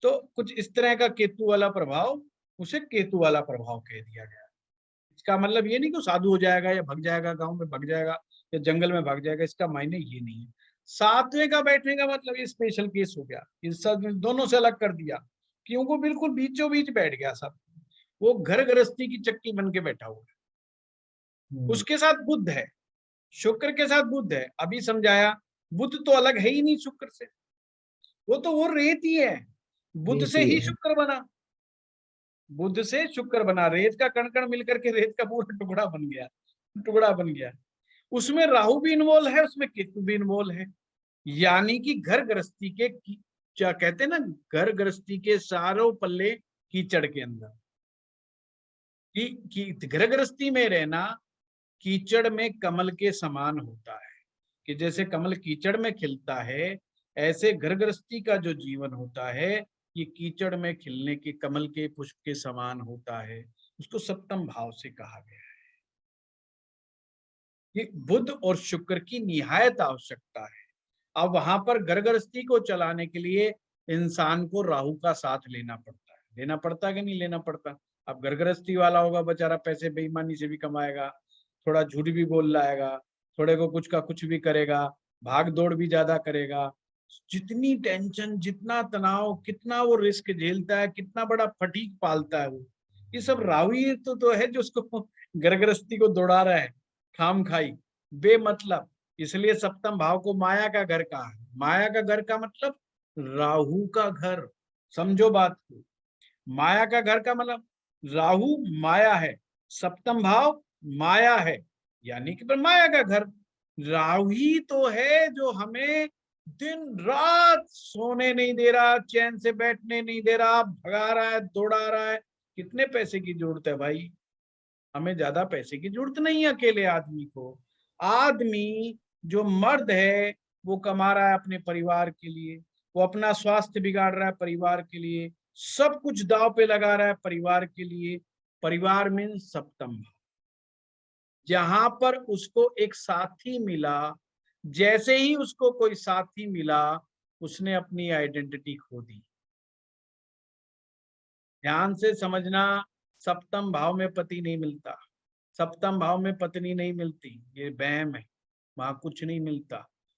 Speaker 1: तो कुछ इस तरह का केतु वाला प्रभाव, उसे केतु वाला प्रभाव कह दिया गया। इसका मतलब ये नहीं कि साधु हो जाएगा या भग जाएगा, गांव में भग जाएगा या जंगल में भाग जाएगा, इसका मायने ये नहीं है। सातवें का बैठने का मतलब ये स्पेशल केस हो गया, इन सब दोनों से अलग कर दिया, क्योंकि बिल्कुल बीचों बीच बैठ गया सब। वो घर गृहस्थी की चक्की बन के बैठा हुआ है। उसके साथ बुध है, शुक्र के साथ बुध है। अभी समझाया, बुध तो अलग है ही नहीं शुक्र से, वो तो वो रेत ही है। बुध से
Speaker 3: देती
Speaker 1: ही
Speaker 3: है।
Speaker 1: शुक्र बना, बुध से शुक्र बना, रेत का कण कण मिलकर के रेत का पूरा टुकड़ा बन गया, टुकड़ा बन गया। उसमें राहु भी इन्वॉल्व है, उसमें केतु भी इन्वॉल्व है। यानी कि घर गृहस्थी के क्या कहते हैं ना, घर गृहस्थी के सारों पल्ले कीचड़ के अंदर। कि घर गृहस्थी में रहना कीचड़ में कमल के समान होता है, कि जैसे कमल कीचड़ में खिलता है, ऐसे घर गृहस्थी का जो जीवन होता है, ये कीचड़ में खिलने के कमल के पुष्प के समान होता है। उसको सप्तम भाव से कहा गया है। ये बुध और शुक्र की निहायत आवश्यकता है। अब वहां पर घर गृहस्थी को चलाने के लिए इंसान को राहु का साथ लेना पड़ता है। लेना पड़ता है कि नहीं लेना पड़ता? अब घर गृहस्थी वाला होगा बेचारा, पैसे बेईमानी से भी कमाएगा, थोड़ा झूठ भी बोल लाएगा, थोड़े को कुछ का कुछ भी करेगा, भाग दौड़ भी ज्यादा करेगा। जितनी टेंशन, जितना तनाव, कितना वो रिस्क झेलता है, कितना बड़ा फटीक पालता है वो, ये सब राहु ही तो है जो उसको घर गृहस्थी को दौड़ा रहा है, खाम खाई, बेमतलब। इसलिए सप्तम भाव को माया का घर कहा है। माया का घर का मतलब राहु का घर, समझो बात को। माया का घर का मतलब राहु माया है, सप्तम भाव माया है, यानी कि माया का घर। राहु ही तो है जो हमें दिन रात सोने नहीं दे रहा, चैन से बैठने नहीं दे रहा, भगा रहा है, दौड़ा रहा है। कितने पैसे की जरूरत है भाई? हमें ज्यादा पैसे की जरूरत नहीं है अकेले आदमी को। आदमी जो मर्द है, वो कमा रहा है अपने परिवार के लिए, वो अपना स्वास्थ्य बिगाड़ रहा है परिवार के लिए, सब कुछ दांव पे लगा रहा है परिवार के लिए। परिवार में सप्तम भाव, जहां पर उसको एक साथी मिला, जैसे ही उसको कोई साथी मिला, उसने अपनी आइडेंटिटी खो दी। ध्यान से समझना, सप्तम भाव में पति नहीं मिलता, सप्तम भाव में पत्नी नहीं मिलती, ये वहम है। वहां कुछ नहीं मिलता।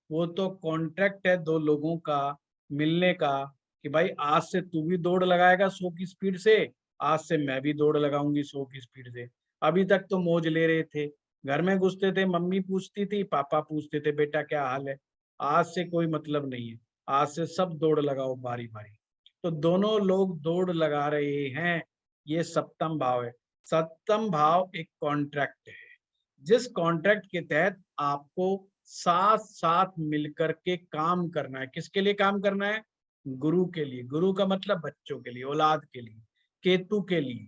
Speaker 1: वो तो कॉन्ट्रैक्ट है दो लोगों का मिलने का, कि भाई आज से तू भी दौड़ लगाएगा 100 की स्पीड से, आज से मैं भी दौड़ लगाऊंगी 100 की स्पीड से। अभी तक तो मौज ले रहे थे, घर में घुसते थे, मम्मी पूछती थी, पापा पूछते थे, बेटा क्या हाल है। आज से कोई मतलब नहीं है, आज से सब दौड़ लगाओ बारी बारी। तो दोनों लोग दौड़ लगा रहे हैं, ये सप्तम भाव है। सप्तम भाव एक कॉन्ट्रैक्ट है, जिस कॉन्ट्रैक्ट के तहत आपको साथ साथ मिलकर के काम करना है। किसके लिए काम करना है? गुरु के लिए। गुरु का मतलब बच्चों के लिए, औलाद के लिए। केतु के लिए,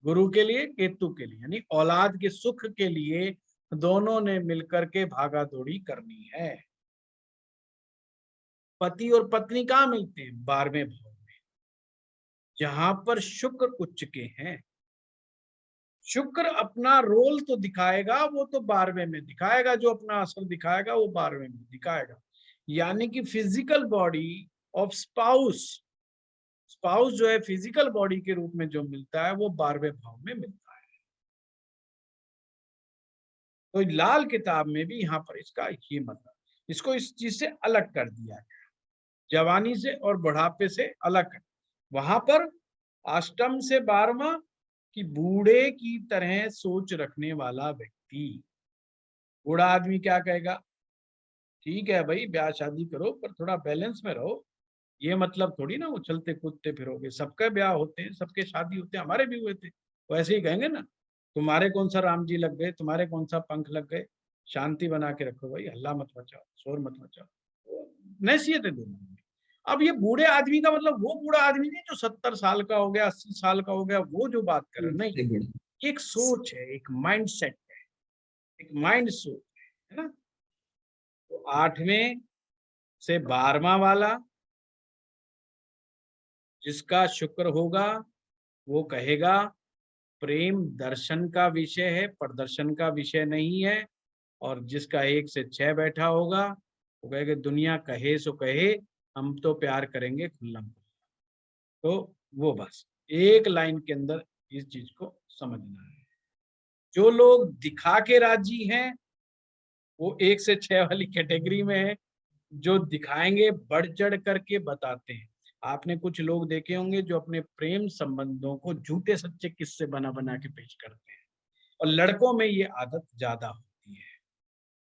Speaker 1: गुरु के लिए, केतु के लिए, यानी औलाद के सुख के लिए दोनों ने मिलकर के भागा दौड़ी करनी है। पति और पत्नी कहाँ मिलते हैं? 12वें भाव में, जहां पर शुक्र उच्च के हैं। शुक्र अपना रोल तो दिखाएगा, वो तो 12वें में दिखाएगा, जो अपना असर दिखाएगा वो 12वें में दिखाएगा। यानी कि physical body of spouse, spouse जो है फिजिकल बॉडी के रूप में जो मिलता है वो 12वें भाव में मिलता है। तो लाल किताब में भी यहाँ पर इसका ये मतलब, इसको इस चीज से अलग कर दिया गया, जवानी से और बुढ़ापे से अलग कर। वहां पर अष्टम से 12वां कि बूढ़े की तरह सोच रखने वाला व्यक्ति। बूढ़ा आदमी क्या कहेगा, ठीक है भाई ब्याह शादी करो पर थोड़ा बैलेंस में रहो, ये मतलब थोड़ी ना उछलते कूदते फिरोगे, सबके ब्याह होते हैं, सबके शादी होते हैं, हमारे भी हुए थे। वैसे ही कहेंगे ना, तुम्हारे कौन सा राम जी लग गए, तुम्हारे कौन सा पंख लग गए, शांति बना के रखो भाई, हल्ला मत मचाओ, शोर मत मचाओ, नसीहत है दोनों में। अब ये बूढ़े आदमी का मतलब वो बूढ़ा आदमी नहीं जो 70 साल का हो गया, 80 साल का हो गया, वो जो बात कर रहे नहीं,
Speaker 3: से
Speaker 1: एक सोच है, एक माइंड सेट है, एक माइंड सोच है ना। तो 8वें से 12वां वाला जिसका शुक्र होगा वो कहेगा प्रेम दर्शन का विषय है, प्रदर्शन का विषय नहीं है। और जिसका 1 से 6 बैठा होगा वो कहेगा दुनिया कहे सो कहे, हम तो प्यार करेंगे खुल्लम खुल्ला। तो वो बस एक लाइन के अंदर इस चीज को समझना है। जो लोग दिखा के राजी हैं वो 1 से 6 वाली कैटेगरी में है, जो दिखाएंगे बढ़ चढ़ करके बताते हैं। आपने कुछ लोग देखे होंगे जो अपने प्रेम संबंधों को झूठे सच्चे किस्से बना बना के पेश करते हैं, और लड़कों में ये आदत ज्यादा होती है,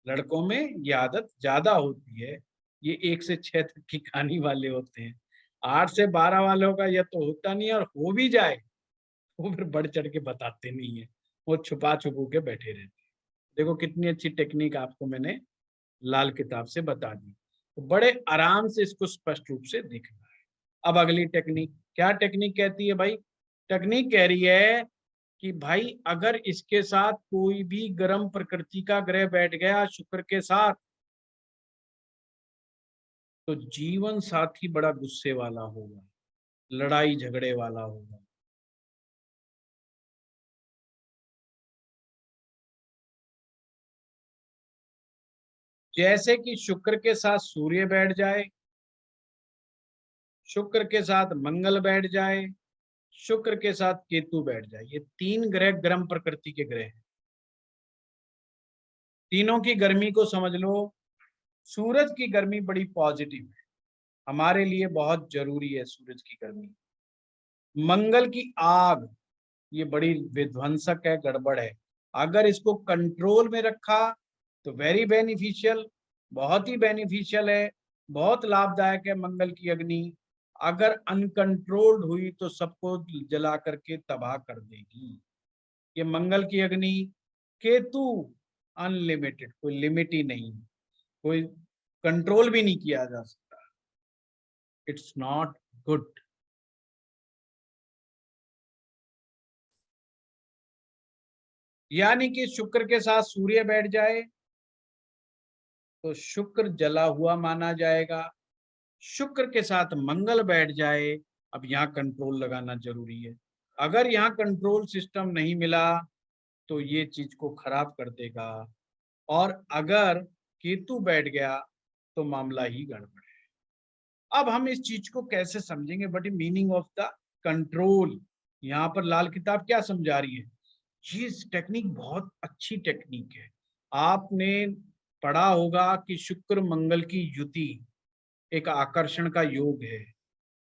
Speaker 1: लड़कों में ये आदत ज्यादा होती है। ये 1 से 6 तक की कहानी वाले होते हैं, 8 से 12 वालों का यह तो होता नहीं है, और हो भी जाए वो फिर बढ़ चढ़ के बताते नहीं है, वो छुपा छुपू के बैठे रहते हैं। देखो कितनी अच्छी टेक्निक आपको मैंने लाल किताब से बता दी, तो बड़े आराम से इसको स्पष्ट रूप से देखना है। अब अगली टेक्निक, क्या टेक्निक कहती है भाई, टेक्निक कह रही है कि भाई अगर इसके साथ कोई भी गर्म प्रकृति का ग्रह बैठ गया शुक्र के साथ, तो जीवन साथी बड़ा गुस्से वाला होगा, लड़ाई झगड़े वाला होगा। जैसे कि शुक्र के साथ सूर्य बैठ जाए, शुक्र के साथ मंगल बैठ जाए, शुक्र के साथ केतु बैठ जाए, ये 3 ग्रह गर्म प्रकृति के ग्रह हैं। तीनों की गर्मी को समझ लो। सूरज की गर्मी बड़ी पॉजिटिव है, हमारे लिए बहुत जरूरी है सूरज की गर्मी। मंगल की आग ये बड़ी विध्वंसक है, गड़बड़ है। अगर इसको कंट्रोल में रखा तो वेरी बेनिफिशियल, बहुत ही बेनिफिशियल है, बहुत लाभदायक है मंगल की अग्नि। अगर अनकंट्रोल्ड हुई तो सबको जला करके तबाह कर देगी ये मंगल की अग्नि। केतु अनलिमिटेड, कोई लिमिट ही नहीं, कोई कंट्रोल भी नहीं किया जा सकता, इट्स नॉट गुड। यानी कि शुक्र के साथ सूर्य बैठ जाए तो शुक्र जला हुआ माना जाएगा, शुक्र के साथ मंगल बैठ जाए, अब यहाँ कंट्रोल लगाना जरूरी है। अगर यहाँ कंट्रोल सिस्टम नहीं मिला तो ये चीज को खराब कर देगा, और अगर केतु बैठ गया तो मामला ही गड़बड़ है। अब हम इस चीज को कैसे समझेंगे, but meaning of the control, यहाँ पर लाल किताब क्या समझा रही है। ये टेक्निक बहुत अच्छी टेक्निक है। आपने पढ़ा होगा कि शुक्र मंगल की युति एक आकर्षण का योग है,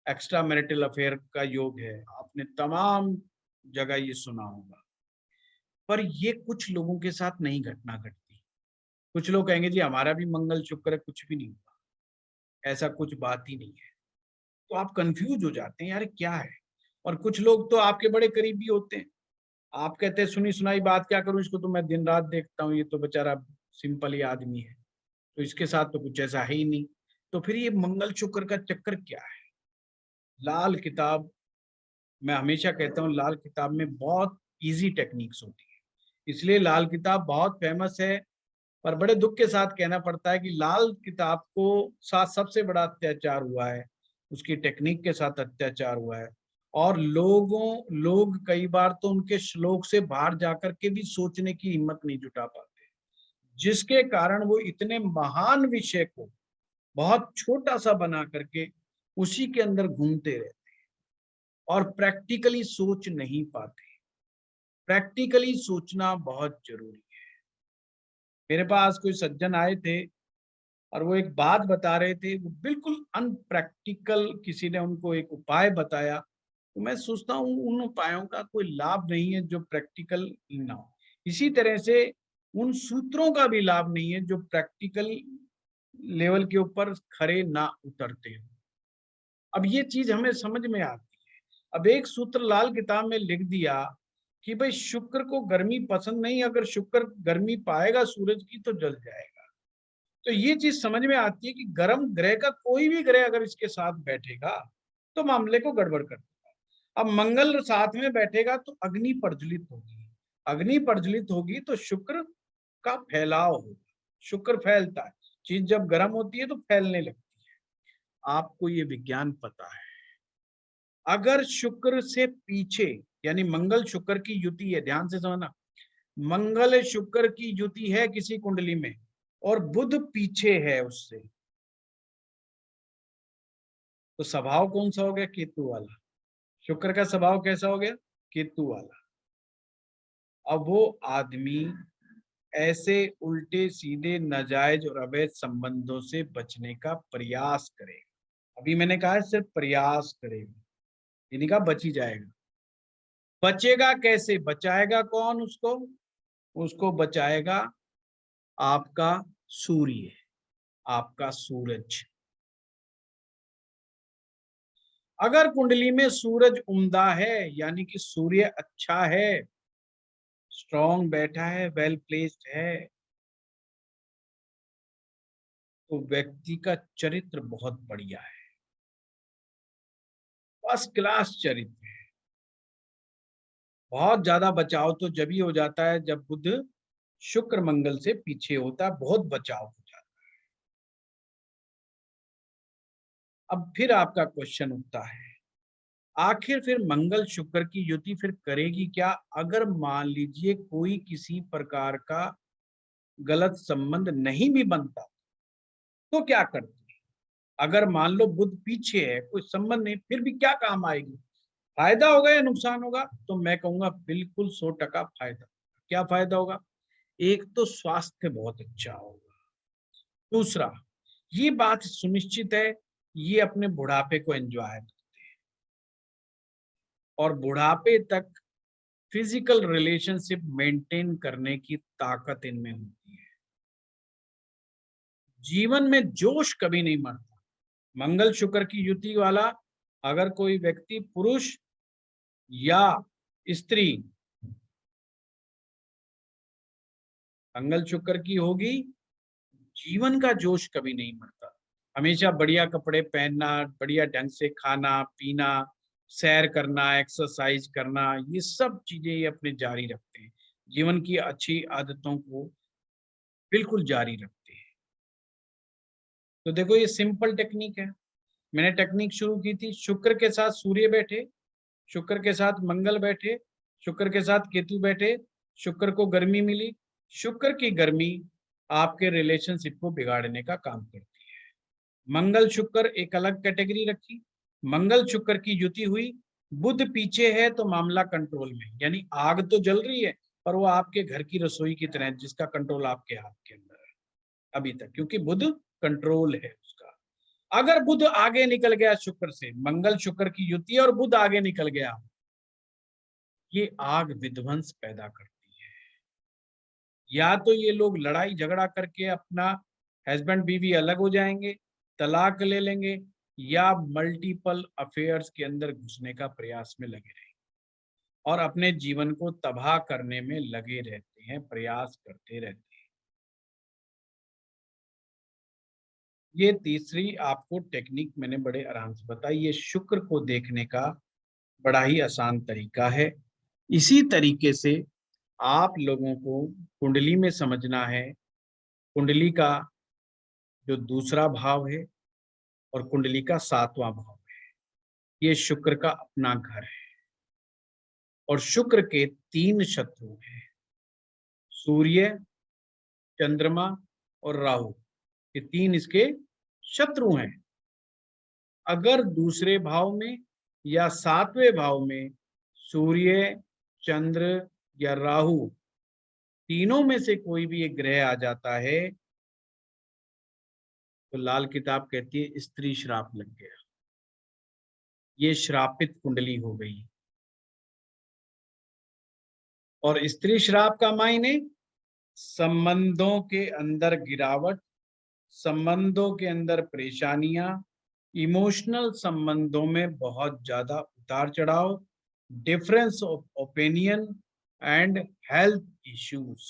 Speaker 1: एक्स्ट्रा मैरिटल अफेयर का योग है, आपने तमाम जगह ये सुना होगा। पर ये कुछ लोगों के साथ नहीं घटना घटती। कुछ लोग कहेंगे जी हमारा भी मंगल शुक्र है, कुछ भी नहीं हुआ, ऐसा कुछ बात ही नहीं है। तो आप कंफ्यूज हो जाते हैं यार क्या है। और कुछ लोग तो आपके बड़े करीबी होते हैं, आप कहते हैं सुनी सुनाई बात क्या करूं, इसको तो मैं दिन रात देखता हूँ, ये तो बेचारा सिंपल ही आदमी है, तो इसके साथ तो कुछ ऐसा है ही नहीं। तो फिर ये मंगल शुक्र का चक्कर क्या है। लाल किताब, मैं हमेशा कहता हूँ लाल किताब में बहुत इजी टेक्निक्स होती है, इसलिए लाल किताब बहुत फेमस है। पर बड़े दुख के साथ कहना पड़ता है कि लाल किताब को साथ सबसे बड़ा अत्याचार हुआ है, उसकी टेक्निक के साथ अत्याचार हुआ है। और लोग कई बार तो उनके श्लोक से बाहर जाकर के भी सोचने की हिम्मत नहीं जुटा पाते, जिसके कारण वो इतने महान विषय को बहुत छोटा सा बना करके उसी के अंदर घूमते रहते हैं और प्रैक्टिकली सोच नहीं पाते। प्रैक्टिकली सोचना बहुत जरूरी है। मेरे पास कोई सज्जन आए थे और वो एक बात बता रहे थे, वो बिल्कुल अनप्रैक्टिकल, किसी ने उनको एक उपाय बताया। तो मैं सोचता हूँ उन उपायों का कोई लाभ नहीं है जो प्रैक्टिकल ना हो। इसी तरह से उन सूत्रों का भी लाभ नहीं है जो प्रैक्टिकल लेवल के ऊपर खरे ना उतरते हो। अब ये चीज हमें समझ में आती है। अब एक सूत्र लाल किताब में लिख दिया कि भाई शुक्र को गर्मी पसंद नहीं, अगर शुक्र गर्मी पाएगा सूरज की तो जल जाएगा। तो ये चीज समझ में आती है कि गर्म ग्रह का कोई भी ग्रह अगर इसके साथ बैठेगा तो मामले को गड़बड़ कर देगा। अब मंगल साथ में बैठेगा तो अग्नि प्रज्वलित होगी, अग्नि प्रज्वलित होगी तो शुक्र का फैलाव होगा, शुक्र फैलता है। चीज जब गर्म होती है तो फैलने लगती है। आपको ये विज्ञान पता है। अगर शुक्र से पीछे, यानी मंगल शुक्र की युति है, ध्यान से समझना, मंगल शुक्र की युति है किसी कुंडली में और बुध पीछे है उससे, तो स्वभाव कौन सा हो गया? केतु वाला। शुक्र का स्वभाव कैसा हो गया? केतु वाला। अब वो आदमी ऐसे उल्टे सीधे नाजायज और अवैध संबंधों से बचने का प्रयास करेगा। अभी मैंने कहा है सिर्फ प्रयास करेगा, यानी कहा बच ही जाएगा। बचेगा कैसे? बचाएगा कौन उसको? उसको बचाएगा आपका सूर्य, आपका सूरज। अगर कुंडली में सूरज उम्दा है, यानी कि सूर्य अच्छा है, स्ट्रॉन्ग बैठा है, वेल प्लेस्ड है, तो व्यक्ति का चरित्र बहुत बढ़िया है, फर्स्ट क्लास चरित्र है। बहुत ज्यादा बचाव तो जब ही हो जाता है जब बुध शुक्र मंगल से पीछे होता है, बहुत बचाव हो जाता है। अब फिर आपका क्वेश्चन उठता है, आखिर फिर मंगल शुक्र की युति फिर करेगी क्या? अगर मान लीजिए कोई किसी प्रकार का गलत संबंध नहीं भी बनता तो क्या करती है? अगर मान लो बुध पीछे है, कोई संबंध नहीं, फिर भी क्या काम आएगी? फायदा होगा या नुकसान होगा? तो मैं कहूंगा बिल्कुल 100% फायदा। क्या फायदा होगा? एक तो स्वास्थ्य बहुत अच्छा होगा, दूसरा ये बात सुनिश्चित है ये अपने बुढ़ापे को एंजॉय करते हैं और बुढ़ापे तक फिजिकल रिलेशनशिप मेंटेन करने की ताकत इनमें होती है। जीवन में जोश कभी नहीं मरता। मंगल शुक्र की युति वाला अगर कोई व्यक्ति, पुरुष या स्त्री, मंगल शुक्र की होगी, जीवन का जोश कभी नहीं मरता। हमेशा बढ़िया कपड़े पहनना, बढ़िया ढंग से खाना पीना, सैर करना, एक्सरसाइज करना, ये सब चीजें ये अपने जारी रखते हैं। जीवन की अच्छी आदतों को बिल्कुल जारी रखते हैं। तो देखो ये सिंपल टेक्निक है। मैंने टेक्निक शुरू की थी, शुक्र के साथ सूर्य बैठे, शुक्र के साथ मंगल बैठे, शुक्र के साथ केतु बैठे, शुक्र को गर्मी मिली। शुक्र की गर्मी आपके रिलेशनशिप को बिगाड़ने का काम करती है। मंगल शुक्र एक अलग कैटेगरी रखी, मंगल शुक्र की युति हुई, बुध पीछे है तो मामला कंट्रोल में, यानी आग तो जल रही है पर वो आपके घर की रसोई की तरह जिसका कंट्रोल आपके हाथ के अंदर है अभी तक, क्योंकि बुध कंट्रोल है उसका। अगर बुध आगे निकल गया शुक्र से, मंगल शुक्र की युति और बुध आगे निकल गया, ये आग विध्वंस पैदा करती है। या तो ये लोग लड़ाई झगड़ा करके अपना हस्बैंड बीवी अलग हो जाएंगे, तलाक ले लेंगे, या मल्टीपल अफेयर्स के अंदर घुसने का प्रयास में लगे रहेंगे और अपने जीवन को तबाह करने में लगे रहते हैं, प्रयास करते रहते हैं। ये तीसरी आपको टेक्निक मैंने बड़े आराम से बताई। ये शुक्र को देखने का बड़ा ही आसान तरीका है। इसी तरीके से आप लोगों को कुंडली में समझना है, कुंडली का जो दूसरा भाव है और कुंडली का 7वां भाव है, ये शुक्र का अपना घर है और शुक्र के 3 शत्रु हैं, सूर्य, चंद्रमा और राहु। ये 3 इसके शत्रु हैं। अगर दूसरे भाव में या 7वें भाव में सूर्य, चंद्र या राहु तीनों में से कोई भी एक ग्रह आ जाता है तो लाल किताब कहती है स्त्री श्राप लग गया, ये श्रापित कुंडली हो गई। और स्त्री श्राप का मायने संबंधों के अंदर गिरावट, संबंधों के अंदर परेशानियां, इमोशनल संबंधों में बहुत ज्यादा उतार चढ़ाव, difference of opinion and health issues.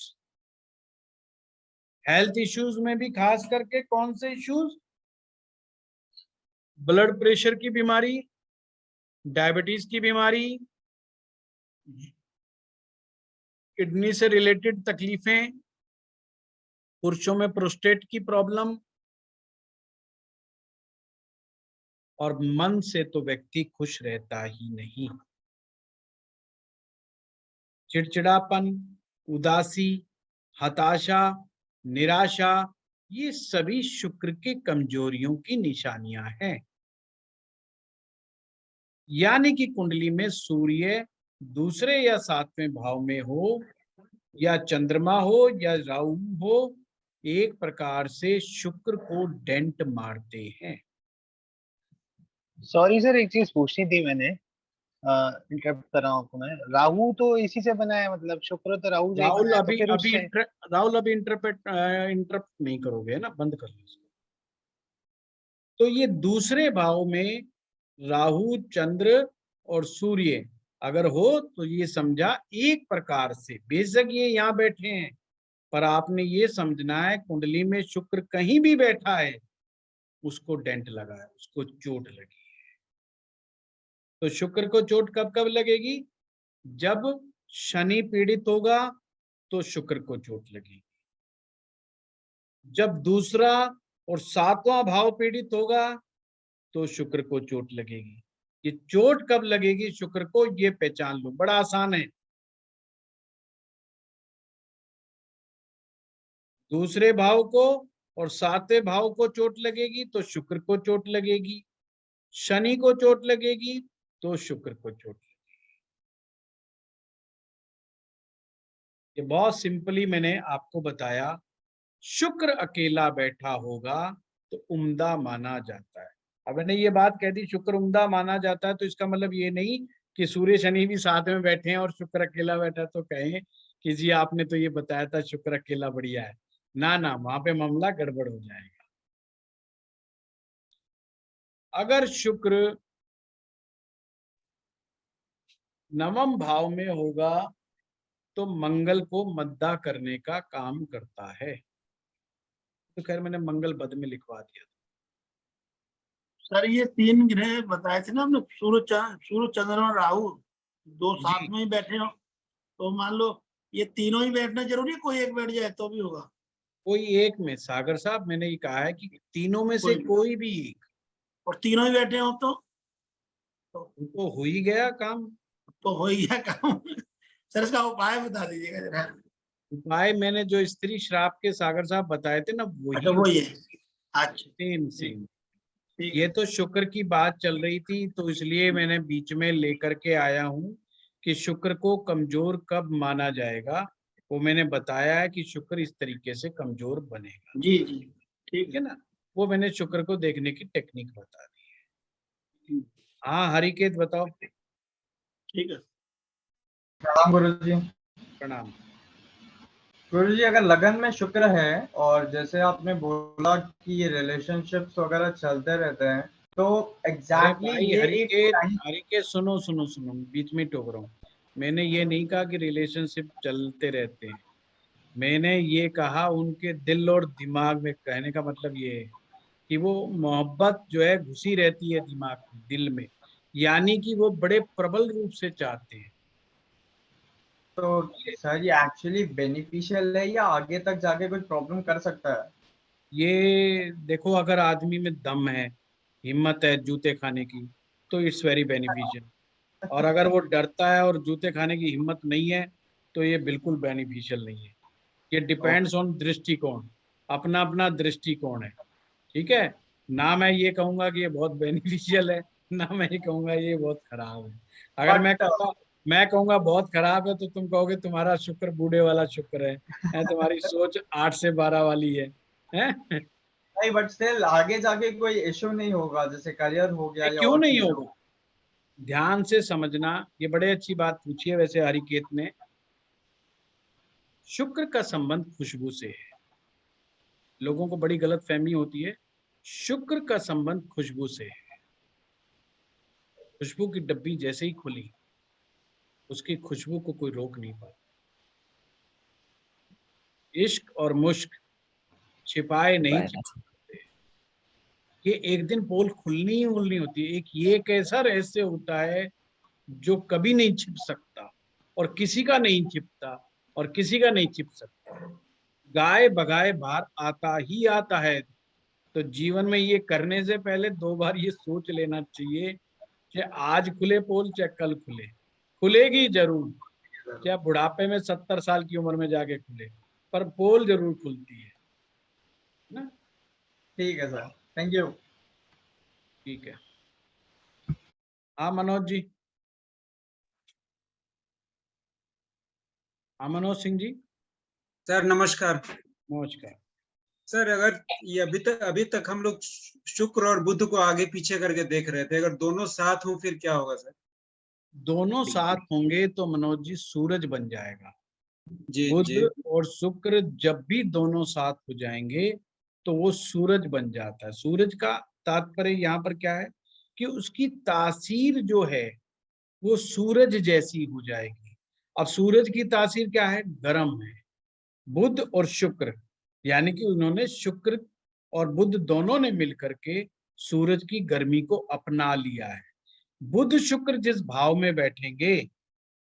Speaker 1: Health issues में भी खास करके कौन से इश्यूज? ब्लड प्रेशर की बीमारी, डायबिटीज की बीमारी, किडनी से रिलेटेड तकलीफें, पुरुषों में प्रोस्टेट की प्रॉब्लम, और मन से तो व्यक्ति खुश रहता ही नहीं। चिड़चिड़ापन, उदासी, हताशा, निराशा, ये सभी शुक्र के कमजोरियों की निशानियां हैं। यानी कि कुंडली में सूर्य दूसरे या 7वें भाव में हो या चंद्रमा हो या राहु हो, एक प्रकार से शुक्र को डेंट मारते हैं।
Speaker 4: सॉरी सर, एक चीज पूछनी थी मैंने, इंटरप्ट कर रहा हूँ आपको मैं। राहु तो इसी से बना है, मतलब शुक्र तो राहु से ही
Speaker 1: राहुल
Speaker 4: बना है, तो
Speaker 1: अभी
Speaker 4: फिर
Speaker 1: अभी
Speaker 4: उससे
Speaker 1: राहुल अभी इंटरप्ट नहीं करोगे ना, बंद कर लो इसको। तो ये दूसरे भाव में राहु, चंद्र और सूर्य अगर हो तो ये समझा एक प्रकार से, बेशक ये यहाँ बैठे हैं, पर आपने ये समझना है कुंडली में शुक्र कहीं भी बैठा है उसको डेंट लगा है, उसको चोट लगी है। तो शुक्र को चोट कब कब लगेगी? जब शनि पीड़ित होगा तो शुक्र को चोट लगेगी। जब दूसरा और 7वां भाव पीड़ित होगा तो शुक्र को चोट लगेगी। ये चोट कब लगेगी शुक्र को, ये पहचान लो, बड़ा आसान है। दूसरे भाव को और 7वें भाव को चोट लगेगी तो शुक्र को चोट लगेगी, शनि को चोट लगेगी तो शुक्र को चोट लगेगी। ये बहुत सिंपली मैंने आपको बताया। शुक्र अकेला बैठा होगा तो उम्दा माना जाता है। अब मैंने ये बात कह दी शुक्र उम्दा माना जाता है, तो इसका मतलब ये नहीं कि सूर्य शनि भी साथ में बैठे हैं और शुक्र अकेला बैठा तो कहें कि जी आपने तो ये बताया था शुक्र अकेला बढ़िया है। ना ना, वहां पे मामला गड़बड़ हो जाएगा। अगर शुक्र 9वें भाव में होगा तो मंगल को मद्दा करने का काम करता है। तो खैर मैंने मंगल बद में लिखवा दिया।
Speaker 5: सर ये 3 ग्रह बताए थे ना हमने, सूर्य चंद्र और राहु, दो
Speaker 1: जी।
Speaker 5: साथ में ही बैठे हो, तो मान लो ये तीनों ही बैठना जरूरी है, कोई एक बैठ जाए तो भी होगा?
Speaker 1: कोई एक में, सागर साहब मैंने ये कहा है कि तीनों में से
Speaker 5: कोई भी।
Speaker 1: कोई भी एक,
Speaker 5: और तीनों ही बैठे हो
Speaker 1: तो हो ही गया काम।
Speaker 5: तो हो ही गया काम। सर इसका उपाय बता दीजिएगा जरा।
Speaker 1: उपाय मैंने जो स्त्री श्राप के सागर साहब बताए थे ना,
Speaker 5: अच्छा
Speaker 1: वही
Speaker 5: वही है। अच्छा
Speaker 1: सेम सेम।
Speaker 5: ठीक
Speaker 1: ये
Speaker 5: है।
Speaker 1: तो शुक्र की बात चल रही थी तो इसलिए मैंने बीच में लेकर के आया हूँ कि शुक्र को कमजोर कब माना जाएगा। वो मैंने बताया है कि शुक्र इस तरीके से कमजोर बनेगा,
Speaker 5: जी जी ठीक
Speaker 1: ठीक है
Speaker 5: है।
Speaker 1: ना। वो मैंने शुक्र को देखने की टेक्निक बता दी है। हाँ हरिकेत बताओ।
Speaker 5: ठीक है।
Speaker 6: प्रणाम गुरुजी।
Speaker 1: प्रणाम।
Speaker 6: गुरुजी, अगर लगन में शुक्र है और जैसे आपने बोला कि ये रिलेशनशिप्स वगैरह चलते रहते हैं, तो
Speaker 1: अरे
Speaker 6: एग्जैक्टली
Speaker 1: भाई
Speaker 6: ये एक
Speaker 1: हरिकेत
Speaker 6: टाइम।
Speaker 1: हरिकेत सुनो सुनो सुनो, बीच में टोक रहा हूँ। मैंने ये नहीं कहा कि रिलेशनशिप चलते रहते हैं, मैंने ये कहा उनके दिल और दिमाग में। कहने का मतलब ये है कि वो मोहब्बत जो है घुसी रहती है दिमाग में, दिल में, यानी कि वो बड़े प्रबल रूप से चाहते हैं।
Speaker 6: तो सर ये एक्चुअली बेनिफिशियल है या आगे तक जाके कुछ प्रॉब्लम कर सकता है?
Speaker 1: ये देखो, अगर आदमी में दम है, हिम्मत है जूते खाने की, तो इट्स वेरी बेनिफिशियल। और अगर वो डरता है और जूते खाने की हिम्मत नहीं है तो ये बिल्कुल बेनिफिशियल नहीं है। ये डिपेंड्स ऑन दृष्टिकोण, अपना अपना दृष्टिकोण है, ठीक है। ना मैं ये कहूंगा कि ये बहुत बेनिफिशियल है, ना मैं ये कहूंगा ये बहुत खराब है। अगर मैं कहूंगा बहुत खराब है तो तुम कहोगे तुम्हारा शुक्र बूढ़े वाला शुक्र है, तुम्हारी सोच 8 से 12 वाली है, हैं?
Speaker 6: नहीं, बट स्टिल आगे जाके कोई इशू नहीं होगा, जैसे करियर हो गया या
Speaker 1: क्यों
Speaker 6: और
Speaker 1: नहीं
Speaker 6: चीजें
Speaker 1: होगा? ध्यान से समझना, ये बड़े अच्छी बात पूछी है वैसे हरिकेत ने। शुक्र का संबंध खुशबू से है। लोगों को बड़ी गलत फहमी होती है। शुक्र का संबंध खुशबू से है। खुशबू की डब्बी जैसे ही खुली, उसकी खुशबू को कोई रोक नहीं पाता। इश्क और मुश्क छिपाए नहीं
Speaker 3: पाया।
Speaker 1: छिपाते। ये एक दिन पोल खुलनी ही खुलनी होती है। ये एक ऐसा रहस्य होता है जो कभी नहीं छिप सकता, और किसी का नहीं छिपता, और किसी का नहीं छिप सकता। गाय बगाए बाहर आता ही आता है। तो जीवन में ये करने से पहले 2 बार ये सोच लेना चाहिए कि आज खुले पोल चाहे कल खुले, खुलेगी जरूर, चाहे बुढ़ापे में 70 साल की उम्र में जाके खुले, पर पोल जरूर खुलती है ना।
Speaker 6: ठीक है सर, थैंक यू।
Speaker 1: ठीक है, हाँ मनोज जी। हाँ मनोज सिंह जी,
Speaker 7: सर नमस्कार।
Speaker 1: नमस्कार।
Speaker 7: सर अगर ये अभी तक हम लोग शुक्र और बुध को आगे पीछे करके देख रहे थे, अगर दोनों साथ हो फिर क्या होगा सर?
Speaker 1: दोनों साथ होंगे तो मनोज जी सूरज बन जाएगा।
Speaker 7: जी
Speaker 1: बुध
Speaker 7: जी
Speaker 1: और शुक्र जब भी दोनों साथ हो जाएंगे तो वो सूरज बन जाता है। सूरज का तात्पर्य यहाँ पर क्या है कि उसकी तासीर जो है वो सूरज जैसी हो जाएगी। अब सूरज की तासीर क्या है? गर्म है। बुध और शुक्र, यानी कि उन्होंने शुक्र और बुध दोनों ने मिलकर के सूरज की गर्मी को अपना लिया है। बुध शुक्र जिस भाव में बैठेंगे,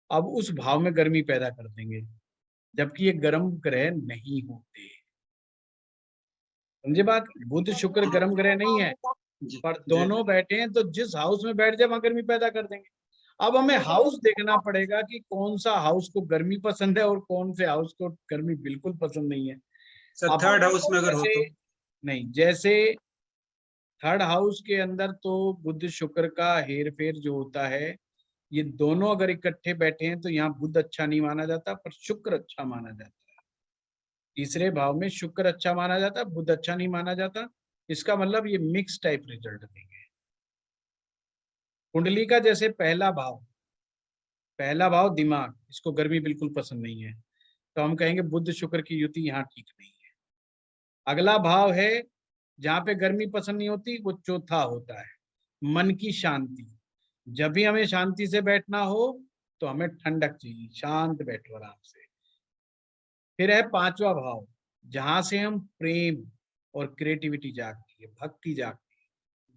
Speaker 1: अब उस भाव में गर्मी पैदा कर देंगे, जबकि ये गर्म ग्रह नहीं होते। समझे बात? बुध शुक्र गर्म ग्रह नहीं है,
Speaker 7: जी
Speaker 1: पर
Speaker 7: जी
Speaker 1: दोनों बैठे हैं तो जिस हाउस में बैठ जाए वहां गर्मी पैदा कर देंगे। अब हमें हाउस देखना पड़ेगा कि कौन सा हाउस को गर्मी पसंद है और कौन से हाउस को गर्मी बिल्कुल पसंद नहीं है।
Speaker 7: सर,
Speaker 1: अब
Speaker 7: थर्ड हाउस में अगर हो
Speaker 1: जैसे
Speaker 7: तो?
Speaker 1: नहीं, जैसे थर्ड हाउस के अंदर तो बुध शुक्र का हेर फेर जो होता है, ये दोनों अगर इकट्ठे बैठे हैं तो यहाँ बुध अच्छा नहीं माना जाता, पर शुक्र अच्छा माना जाता है। तीसरे भाव में शुक्र अच्छा माना जाता, बुध अच्छा नहीं माना जाता। इसका मतलब ये मिक्स टाइप रिजल्ट देंगे। कुंडली का जैसे पहला भाव दिमाग, इसको गर्मी बिल्कुल पसंद नहीं है, तो हम कहेंगे बुध शुक्र की युति यहाँ ठीक नहीं है। अगला भाव है जहाँ पे गर्मी पसंद नहीं होती, वो चौथा होता है मन की शांति। जब भी हमें शांति से बैठना हो तो हमें ठंडक चाहिए, शांत बैठो आराम से। फिर है पांचवा भाव, जहां से हम प्रेम और क्रिएटिविटी जागती है, भक्ति जागती है।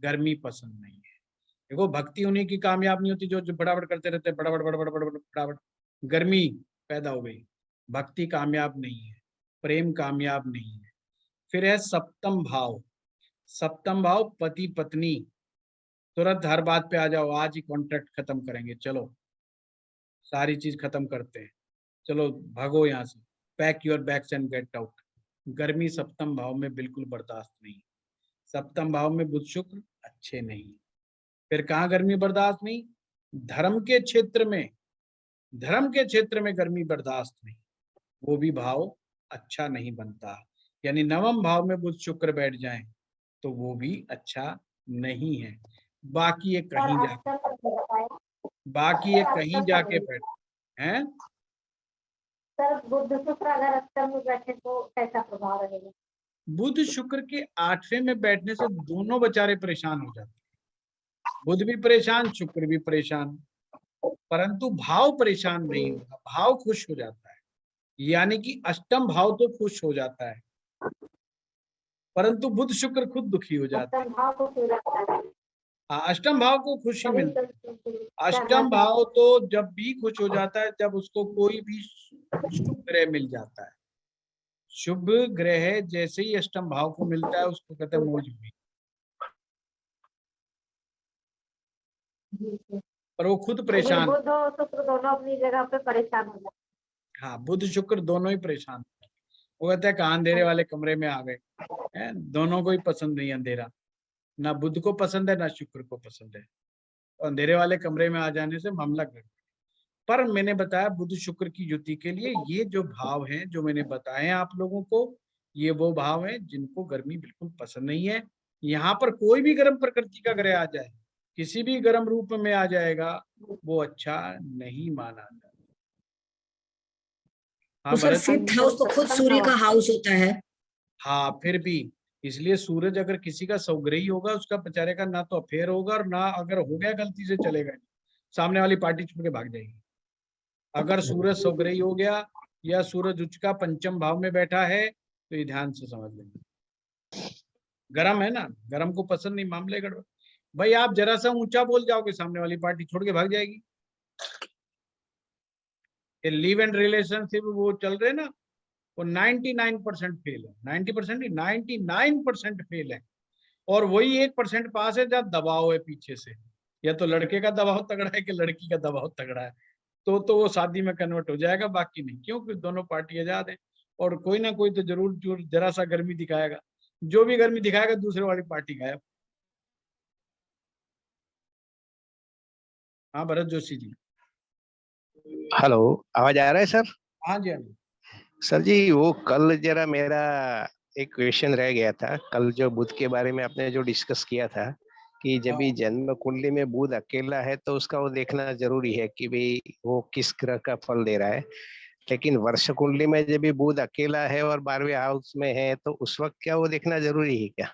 Speaker 1: गर्मी पसंद नहीं है। देखो, भक्ति उन्हीं की कामयाब नहीं होती जो बड़ाबड़ करते रहते हैं, बड़ाबड़ बड़ाबड़ बड़ाबड़ बड़ाबड़, गर्मी पैदा हो गई। भक्ति कामयाब नहीं है, प्रेम कामयाब नहीं है। फिर है सप्तम भाव। सप्तम भाव पति पत्नी, तुरंत हर बात पे आ जाओ, आज ही कॉन्ट्रैक्ट खत्म करेंगे, चलो सारी चीज खत्म करते हैं, चलो भागो यहाँ से, pack your bags and get out. गर्मी सप्तम भाव में बिल्कुल बर्दाश्त नहीं। सप्तम भाव में बुध शुक्र अच्छे नहीं। फिर कहाँ गर्मी बर्दाश्त नहीं? धर्म के क्षेत्र में, धर्म के क्षेत्र में गर्मी बर्दाश्त नहीं, वो भी भाव अच्छा नहीं बनता। यानी नवम भाव में बुध शुक्र बैठ जाएं तो वो भी अच्छा नहीं है। बाकी ये
Speaker 2: सर
Speaker 1: कहीं जा
Speaker 2: अष्टम का भी बताया।
Speaker 1: बाकी ये
Speaker 2: सर
Speaker 1: कहीं
Speaker 2: अष्टम का
Speaker 1: जाके
Speaker 2: भी।
Speaker 1: बैठ हैं।
Speaker 2: सर बुध शुक्र अगर अष्टम में बैठे तो कैसा प्रभाव रहेगा?
Speaker 1: बुध शुक्र के 8वें में बैठने से दोनों बेचारे परेशान हो जाते हैं। बुध भी परेशान, शुक्र भी परेशान, परंतु भाव परेशान नहीं होता, भाव खुश हो जाता है। यानी कि अष्टम भाव तो खुश हो जाता है, परंतु बुध शुक्र खुद दुखी हो जाते हैं।
Speaker 2: अष्टम भाव को क्यों रखता है?
Speaker 1: हाँ, अष्टम भाव को खुशी
Speaker 2: वही
Speaker 1: मिलती
Speaker 2: तो
Speaker 1: है। अष्टम भाव तो जब भी खुश हो जाता है जब उसको कोई भी शुभ ग्रह मिल जाता है। शुभ ग्रह जैसे ही अष्टम भाव को मिलता है उसको कहते हैं मौज हुई, पर वो खुद परेशान।
Speaker 2: बुध और शुक्र दोनों अपनी जगह पे परेशान हो जाते
Speaker 1: हाँ, बुध शुक्र दोनों ही परेशान। वो कहते हैं कहाँ अंधेरे वाले कमरे में आ गए हैं, दोनों को ही पसंद नहीं अंधेरा। ना बुध को पसंद है ना शुक्र को पसंद है। तो अंधेरे वाले कमरे में आ जाने से मामला गड़बड़। पर मैंने बताया बुध शुक्र की युति के लिए ये जो भाव हैं जो मैंने बताए आप लोगों को, ये वो भाव हैं जिनको गर्मी बिल्कुल पसंद नहीं है। यहाँ पर कोई भी गर्म प्रकृति का ग्रह आ जाए, किसी भी गर्म रूप में आ जाएगा, वो अच्छा नहीं माना जाता। हाँ
Speaker 3: तो सर
Speaker 1: भरत।
Speaker 3: फिफ्थ हाउस तो खुद सूर्य का हाउस होता है।
Speaker 1: हाँ फिर भी इसलिए सूरज अगर किसी का सौग्रही होगा, उसका बेचारे का ना तो अफेयर होगा और ना अगर हो गया गलती से चलेगा, सामने वाली पार्टी छोड़ के भाग जाएगी। अगर सूरज सौग्रही हो गया या सूरज उच्च का पंचम भाव में बैठा है तो ये ध्यान से समझ लेंगे। गरम है ना, गरम को पसंद नहीं, मामले गड़बड़। भाई आप जरा सा ऊंचा बोल जाओगे, सामने वाली पार्टी छोड़ के भाग जाएगी। ये लिव एंड रिलेशनशिप वो चल रहे ना, वो 99% फेल है। 90% नहीं, 99% फेल है। और वही 1% पास है जहाँ दबाव है पीछे से, या तो लड़के का दबाव तगड़ा है कि लड़की का दबाव तगड़ा है, तो वो शादी में कन्वर्ट हो जाएगा, बाकी नहीं। क्योंकि दोनों पार्टी आजाद है और कोई ना कोई तो जरूर जरा सा गर्मी दिखाएगा। जो भी गर्मी दिखाएगा दूसरे वाली पार्टी गायब। हाँ भरत जोशी जी।
Speaker 8: हेलो, आवाज आ रहा है सर?
Speaker 1: हाँ जी, हाँ जी।
Speaker 8: सर जी, वो कल जरा मेरा एक क्वेश्चन रह गया था। कल जो बुध के बारे में आपने जो डिस्कस किया था कि जब भी जन्म कुंडली में बुध अकेला है तो उसका वो देखना जरूरी है कि भाई वो किस ग्रह का फल दे रहा है। लेकिन वर्ष कुंडली में जब भी बुध अकेला है और 12वें हाउस में है तो उस वक्त क्या वो देखना जरूरी है क्या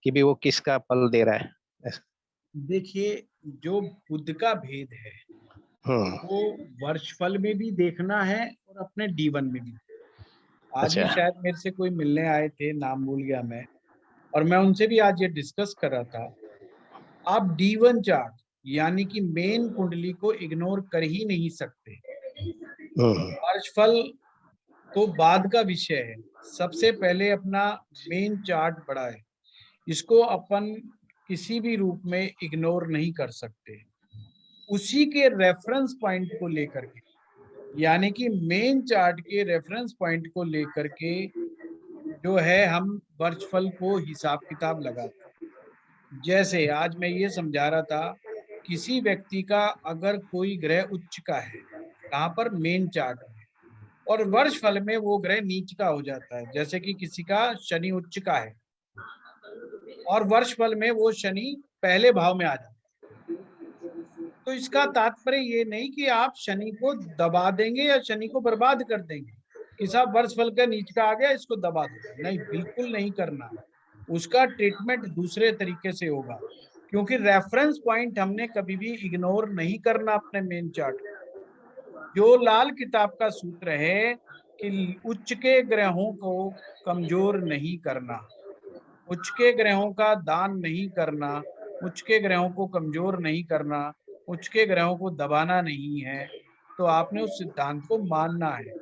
Speaker 8: कि भाई वो किसका फल दे रहा है?
Speaker 1: देखिए, जो बुध का भेद है वो वर्षफल में भी देखना है और अपने D1 में भी। आज ही
Speaker 8: अच्छा।
Speaker 1: शायद मेरे से कोई मिलने आए थे, नाम भूल गया मैं, और मैं उनसे भी आज ये डिस्कस कर रहा था। आप D1 चार्ट यानी कि मेन कुंडली को इग्नोर कर ही नहीं सकते। वर्षफल तो बाद का विषय है, सबसे पहले अपना मेन चार्ट बढ़ाए। इसको अपन किसी भी रूप में इग्नोर नहीं कर सकते। उसी के रेफरेंस पॉइंट को लेकर के, यानी कि मेन चार्ट के रेफरेंस पॉइंट को लेकर के जो है हम वर्षफल को हिसाब किताब लगाते हैं। जैसे आज मैं ये समझा रहा था, किसी व्यक्ति का अगर कोई ग्रह उच्च का है, कहाँ पर, मेन चार्ट में, और वर्षफल में वो ग्रह नीच का हो जाता है, जैसे कि किसी का शनि उच्च का है और वर्षफल में वो शनि पहले भाव में आ जाता है, तो इसका तात्पर्य ये नहीं कि आप शनि को दबा देंगे या शनि को बर्बाद कर देंगे कि साहब वर्षफल का नीच का आ गया, इसको दबा दो। नहीं, बिल्कुल नहीं करना। उसका ट्रीटमेंट दूसरे तरीके से होगा, क्योंकि रेफरेंस पॉइंट हमने कभी भी इग्नोर नहीं करना अपने मेन चार्ट। जो लाल किताब का सूत्र है कि उच्च के ग्रहों को कमजोर नहीं करना, उच्च के ग्रहों का दान नहीं करना, उच्च के ग्रहों को कमजोर नहीं करना, उच्च के ग्रहों को दबाना नहीं है, तो आपने उस सिद्धांत को मानना है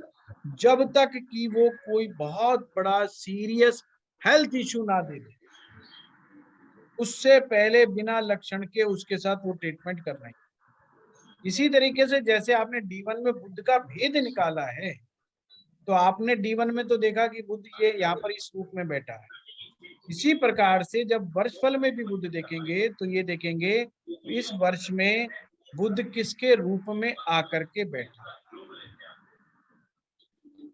Speaker 1: जब तक कि वो कोई बहुत बड़ा सीरियस हेल्थ इश्यू ना दे दे। उससे पहले बिना लक्षण के उसके साथ वो ट्रीटमेंट करना है। इसी तरीके से जैसे आपने D1 में बुध का भेद निकाला है, तो आपने D1 में तो देखा कि बुध ये यहाँ पर इस रूप में बैठा है। इसी प्रकार से जब वर्षफल में भी बुध देखेंगे तो ये देखेंगे इस वर्ष में बुध किसके रूप में आकर के बैठा,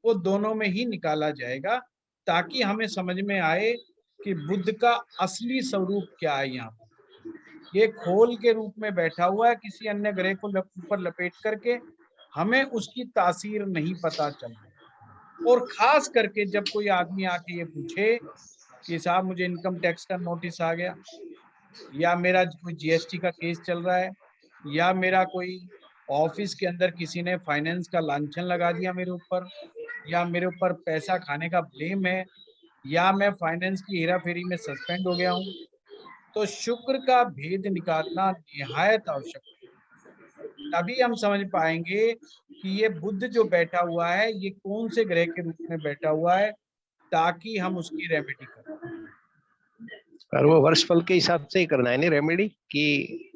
Speaker 1: वो दोनों में ही निकाला जाएगा ताकि हमें समझ में आए कि बुध का असली स्वरूप क्या है। यहाँ पर ये खोल के रूप में बैठा हुआ है किसी अन्य ग्रह को ऊपर लपेट करके, हमें उसकी तासीर नहीं पता चल रही। और खास करके जब कोई आदमी आके ये पूछे कि साहब मुझे इनकम टैक्स का नोटिस आ गया, या मेरा कोई GST का केस चल रहा है, या मेरा कोई ऑफिस के अंदर किसी ने फाइनेंस का लांछन लगा दिया मेरे ऊपर, या मेरे ऊपर पैसा खाने का ब्लेम है, या मैं फाइनेंस की हेरा फेरी में सस्पेंड हो गया हूँ, तो शुक्र का भेद निकालना निहायत आवश्यक है। तभी हम समझ पाएंगे कि ये बुध जो बैठा हुआ है ये कौन से ग्रह के रूप में बैठा हुआ है, ताकि हम उसकी रेमेडी करें।
Speaker 8: और वो वर्षफल के हिसाब से ही करना है नहीं रेमेडी की?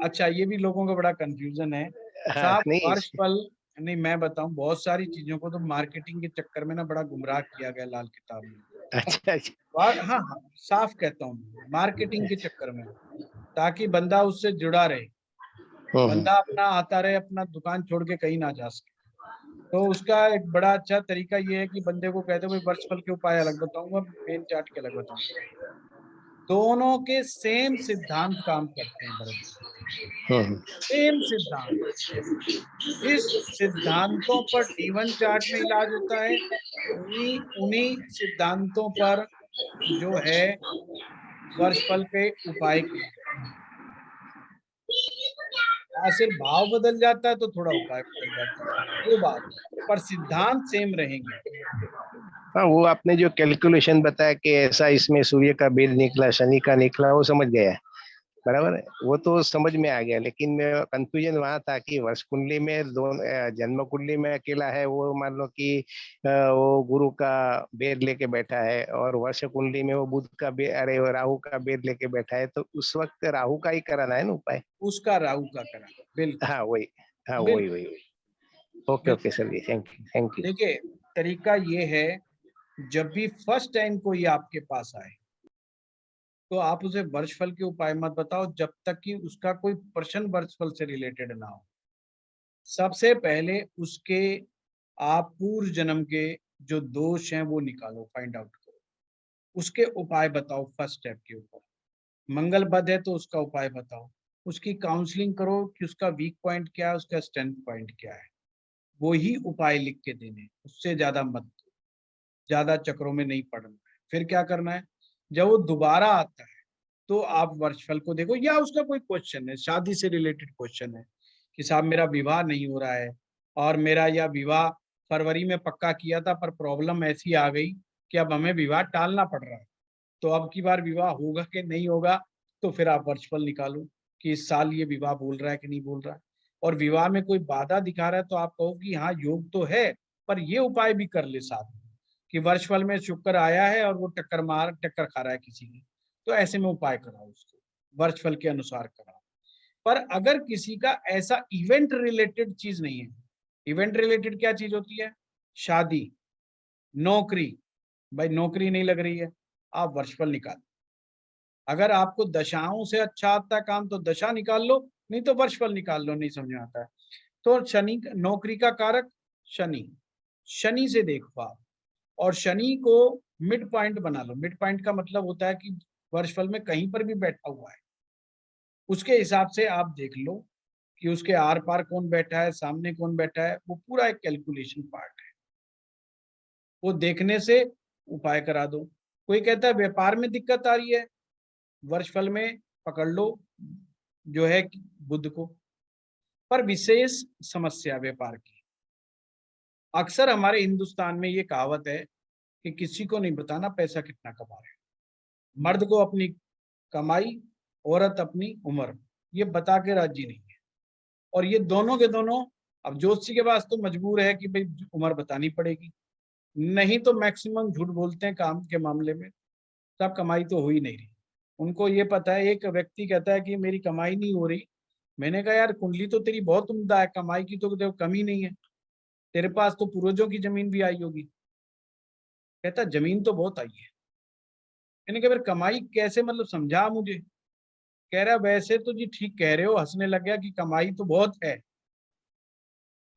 Speaker 1: अच्छा, ये भी लोगों का बड़ा कंफ्यूजन है साहब। वर्षफल नहीं, मैं बताऊं, बहुत सारी चीजों को तो मार्केटिंग के चक्कर में ना बड़ा गुमराह किया गया लाल किताब में।
Speaker 8: अच्छा अच्छा।
Speaker 1: हाँ हाँ, साफ कहता हूँ, मार्केटिंग के चक्कर में, ताकि बंदा उससे जुड़ा रहे, बंदा अपना आता रहे, अपना दुकान छोड़ के कहीं ना जा सके। तो उसका एक बड़ा अच्छा तरीका ये है कि बंदे को कहते भाई वर्षफल के उपाय अलग बताऊंगा, मेन चार्ट के अलग बताऊंगा। दोनों के सेम सिद्धांत काम करते हैं भरत जी, सेम सिद्धांत। इस सिद्धांतों पर D1 चार्ट में इलाज होता है, उन्हीं उन्हीं सिद्धांतों पर जो है वर्षफल पे उपाय किया जाता है। सिर्फ भाव बदल जाता है तो थोड़ा उपाय बदल जाता है, वो बात, पर सिद्धांत सेम रहेंगे।
Speaker 8: हाँ, वो आपने जो कैलकुलेशन बताया कि ऐसा इसमें सूर्य का भेद निकला, शनि का निकला, वो समझ गया, बराबर है, वो तो समझ में आ गया। लेकिन मैं कंफ्यूजन वहां था कि वर्ष कुंडली में जन्म कुंडली में अकेला है, वो मान लो कि वो गुरु का बेर लेके बैठा है, और वर्ष कुंडली में वो बुध का बेर, अरे वो राहु का बेर लेके बैठा है, तो उस वक्त राहु का ही कराना है ना उपाय।
Speaker 1: उसका राहु का करा, बिल्कुल।
Speaker 8: हाँ वही, हाँ वही
Speaker 1: बिल्कुल
Speaker 8: वही वही। Okay okay sir ji, thank you thank you.
Speaker 1: देखिए, तरीका ये है, जब भी फर्स्ट टाइम कोई आपके पास आए तो आप उसे वर्षफल के उपाय मत बताओ जब तक कि उसका कोई प्रश्न वर्षफल से रिलेटेड ना हो। सबसे पहले उसके आप पूर्व जन्म के जो दोष हैं वो निकालो, फाइंड आउट करो, उसके उपाय बताओ फर्स्ट स्टेप के ऊपर। मंगल बद है तो उसका उपाय बताओ, उसकी काउंसलिंग करो कि उसका वीक पॉइंट क्या है, उसका स्ट्रेंथ पॉइंट क्या है, वो ही उपाय लिख के देने, उससे ज्यादा मत दो, ज्यादा चक्रों में नहीं पड़ना है। फिर क्या करना है, जब वो दोबारा आता है तो आप वर्षफल को देखो, या उसका कोई क्वेश्चन है, शादी से रिलेटेड क्वेश्चन है कि साहब मेरा विवाह नहीं हो रहा है, और मेरा यह विवाह फरवरी में पक्का किया था पर प्रॉब्लम ऐसी आ गई कि अब हमें विवाह टालना पड़ रहा है, तो अब की बार विवाह होगा कि नहीं होगा। तो फिर आप वर्षफल निकालो कि इस साल ये विवाह बोल रहा है कि नहीं बोल रहा है, और विवाह में कोई बाधा दिखा रहा है तो आप कहो कि हाँ योग तो है, पर ये उपाय भी कर ले साथ में कि वर्षफल में शुक्र आया है और वो टक्कर खा रहा है किसी की, तो ऐसे में उपाय कराओ, उसको वर्षफल के अनुसार कराओ। पर अगर किसी का ऐसा इवेंट रिलेटेड चीज नहीं है, इवेंट रिलेटेड क्या चीज होती है, शादी, नौकरी, भाई नौकरी नहीं लग रही है, आप वर्षफल निकालो। अगर आपको दशाओं से अच्छा आता है काम तो दशा निकाल लो, नहीं तो वर्षफल निकाल लो, नहीं समझ में आता है तो शनि, नौकरी का कारक शनि, शनि से देखो आप, और शनि को मिड पॉइंट बना लो। मिड पॉइंट का मतलब होता है कि वर्षफल में कहीं पर भी बैठा हुआ है, उसके हिसाब से आप देख लो कि उसके आर पार कौन बैठा है, सामने कौन बैठा है, वो पूरा एक कैलकुलेशन पार्ट है, वो देखने से उपाय करा दो। कोई कहता है व्यापार में दिक्कत आ रही है, वर्षफल में पकड़ लो जो है बुध को, पर विशेष समस्या व्यापार की। अक्सर हमारे हिंदुस्तान में ये कहावत है कि किसी को नहीं बताना पैसा कितना कमा रहे हैं, मर्द को अपनी कमाई, औरत अपनी उम्र, ये बता के राजी नहीं है। और ये दोनों के दोनों, अब ज्योतिषी के पास तो मजबूर है कि भाई उम्र बतानी पड़ेगी, नहीं तो मैक्सिमम झूठ बोलते हैं काम के मामले में, तब कमाई तो हो ही नहीं रही। उनको ये पता है, एक व्यक्ति कहता है कि मेरी कमाई नहीं हो रही, मैंने कहा यार कुंडली तो तेरी बहुत उम्दा है, कमाई की तो देखो कमी नहीं है, तेरे पास तो पूर्वजों की जमीन भी आई होगी। कहता जमीन तो बहुत आई है। मैंने कहा फिर कमाई कैसे, मतलब समझा मुझे। कह रहा वैसे तो जी ठीक कह रहे हो, हंसने लग गया कि कमाई तो बहुत है,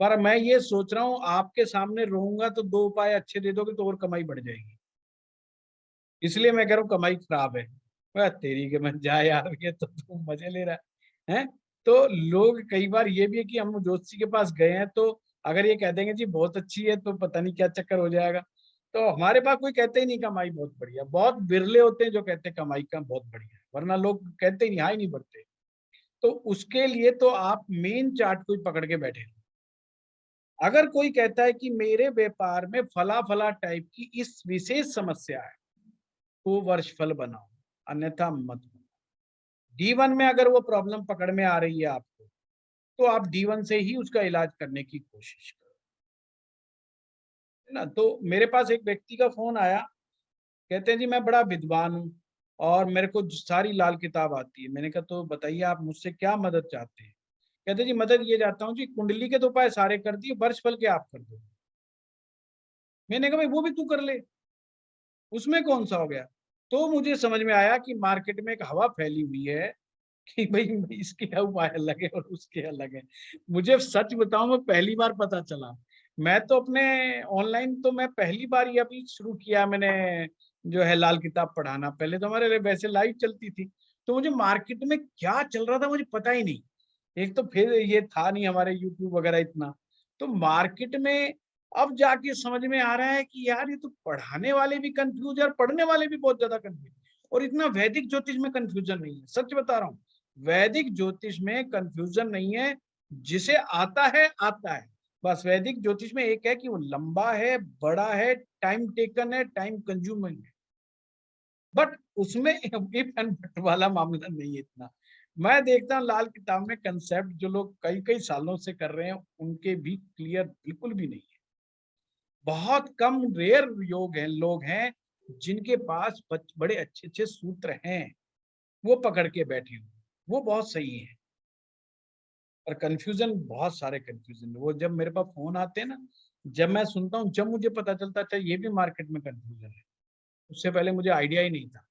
Speaker 1: पर मैं ये सोच रहा हूँ आपके सामने रहूंगा तो दो उपाय अच्छे दे दोगे तो और कमाई बढ़ जाएगी, इसलिए मैं कह रहा हूँ कमाई खराब है। वह तेरी के मन जा यार, ये तो तू मजे ले रहा है। तो लोग कई बार ये भी है कि हम ज्योतिषी के पास गए हैं तो अगर ये कह देंगे जी बहुत अच्छी है तो पता नहीं क्या चक्कर हो जाएगा। तो हमारे पास कोई कहते ही नहीं कमाई बहुत बढ़िया, बहुत बिरले होते हैं जो कहते हैं कमाई का बहुत बढ़िया, वरना लोग कहते ही नहीं, हाई नहीं बढ़ते। तो उसके लिए तो आप मेन चार्ट को ही पकड़ के बैठे। अगर कोई कहता है कि मेरे व्यापार में फला फला टाइप की इस विशेष समस्या है तो वर्षफल बनाओ, अन्यथा मत बनाओ। D1 में अगर वो प्रॉब्लम पकड़ में आ रही है आपको तो आप D1 से ही उसका इलाज करने की कोशिश करो, है ना। तो मेरे पास एक व्यक्ति का फोन आया, कहते हैं जी मैं बड़ा विद्वान हूँ और मेरे को सारी लाल किताब आती है। मैंने कहा तो बताइए आप मुझसे क्या मदद चाहते हैं। कहते जी मदद ये चाहता हूँ जी, कुंडली के तो उपाय सारे कर दिए, वर्षफल के आप कर दो। मैंने कहा भाई वो भी तू कर ले, उसमें कौन सा हो गया? तो मुझे समझ में आया कि मार्केट में एक हवा फैली हुई है कि भाई इसके उपाय अलग है और उसके अलग है। मुझे सच बताऊं, मैं पहली बार पता चला। मैं तो अपने ऑनलाइन तो मैं पहली बार ही अभी शुरू किया मैंने, जो है लाल किताब पढ़ाना। पहले तो हमारे वैसे लाइव चलती थी, तो मुझे मार्केट में क्या चल रहा था मुझे पता ही नहीं। एक तो फिर ये था नहीं हमारे यूट्यूब वगैरह इतना, तो मार्केट में अब जाके समझ में आ रहा है कि यार ये तो पढ़ाने वाले भी कंफ्यूज है और पढ़ने वाले भी बहुत ज्यादा कंफ्यूज। और इतना वैदिक ज्योतिष में कंफ्यूजन नहीं है, सच बता रहा हूँ। वैदिक ज्योतिष में कंफ्यूजन नहीं है, जिसे आता है आता है। बस वैदिक ज्योतिष में एक है कि वो लंबा है, बड़ा है, टाइम टेकन है, टाइम कंज्यूमिंग है, बट उसमें इफ एंड बट वाला मामला नहीं है इतना। मैं देखता हूँ लाल किताब में कंसेप्ट जो लोग कई कई सालों से कर रहे हैं उनके भी क्लियर बिल्कुल भी नहीं है। बहुत कम रेयर लोग हैं जिनके पास बड़े अच्छे अच्छे सूत्र हैं, वो पकड़ के बैठे हुए, वो बहुत सही है। और कंफ्यूजन, बहुत सारे कंफ्यूजन, वो जब मेरे पास फोन आते हैं ना, जब मैं सुनता हूँ, जब मुझे पता चलता है ये भी मार्केट में कंफ्यूजन है, उससे पहले मुझे आइडिया ही नहीं था।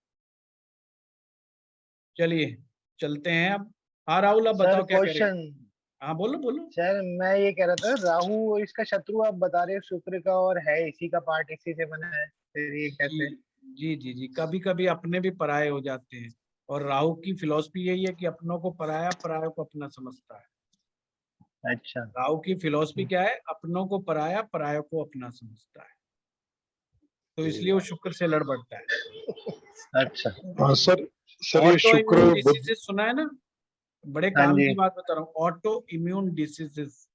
Speaker 1: चलिए चलते हैं अब। हाँ राहुल, अब
Speaker 4: सर
Speaker 1: बताओ क्या करें।
Speaker 4: क्वेश्चन।
Speaker 1: हाँ बोलो बोलो।
Speaker 4: सर मैं ये कह रहा था, राहु और इसका शत्रु आप बता रहे हो शुक्र का, और है इसी का पार्ट, इसी से बना है, फिर ये
Speaker 1: जी
Speaker 4: कैसे?
Speaker 1: जी जी जी, कभी कभी अपने भी पराये हो जाते हैं। और राहु की फिलॉसफी यही है कि अपनों को पराया, परायों को अपना समझता है।
Speaker 4: अच्छा।
Speaker 1: राहु की फिलॉसफी क्या है? अपनों को पराया, परायों को अपना समझता है। तो इसलिए वो शुक्र से लड़ पड़ता है।
Speaker 4: अच्छा।
Speaker 9: हाँ सर। सर ये
Speaker 1: ऑटो
Speaker 9: शुक्र
Speaker 1: इम्यून
Speaker 9: बुध।
Speaker 1: डिसीजेस सुना है ना? बड़े
Speaker 4: हाँ
Speaker 1: काम
Speaker 4: जी।
Speaker 1: की बात बता रहा हूँ, auto immune diseases.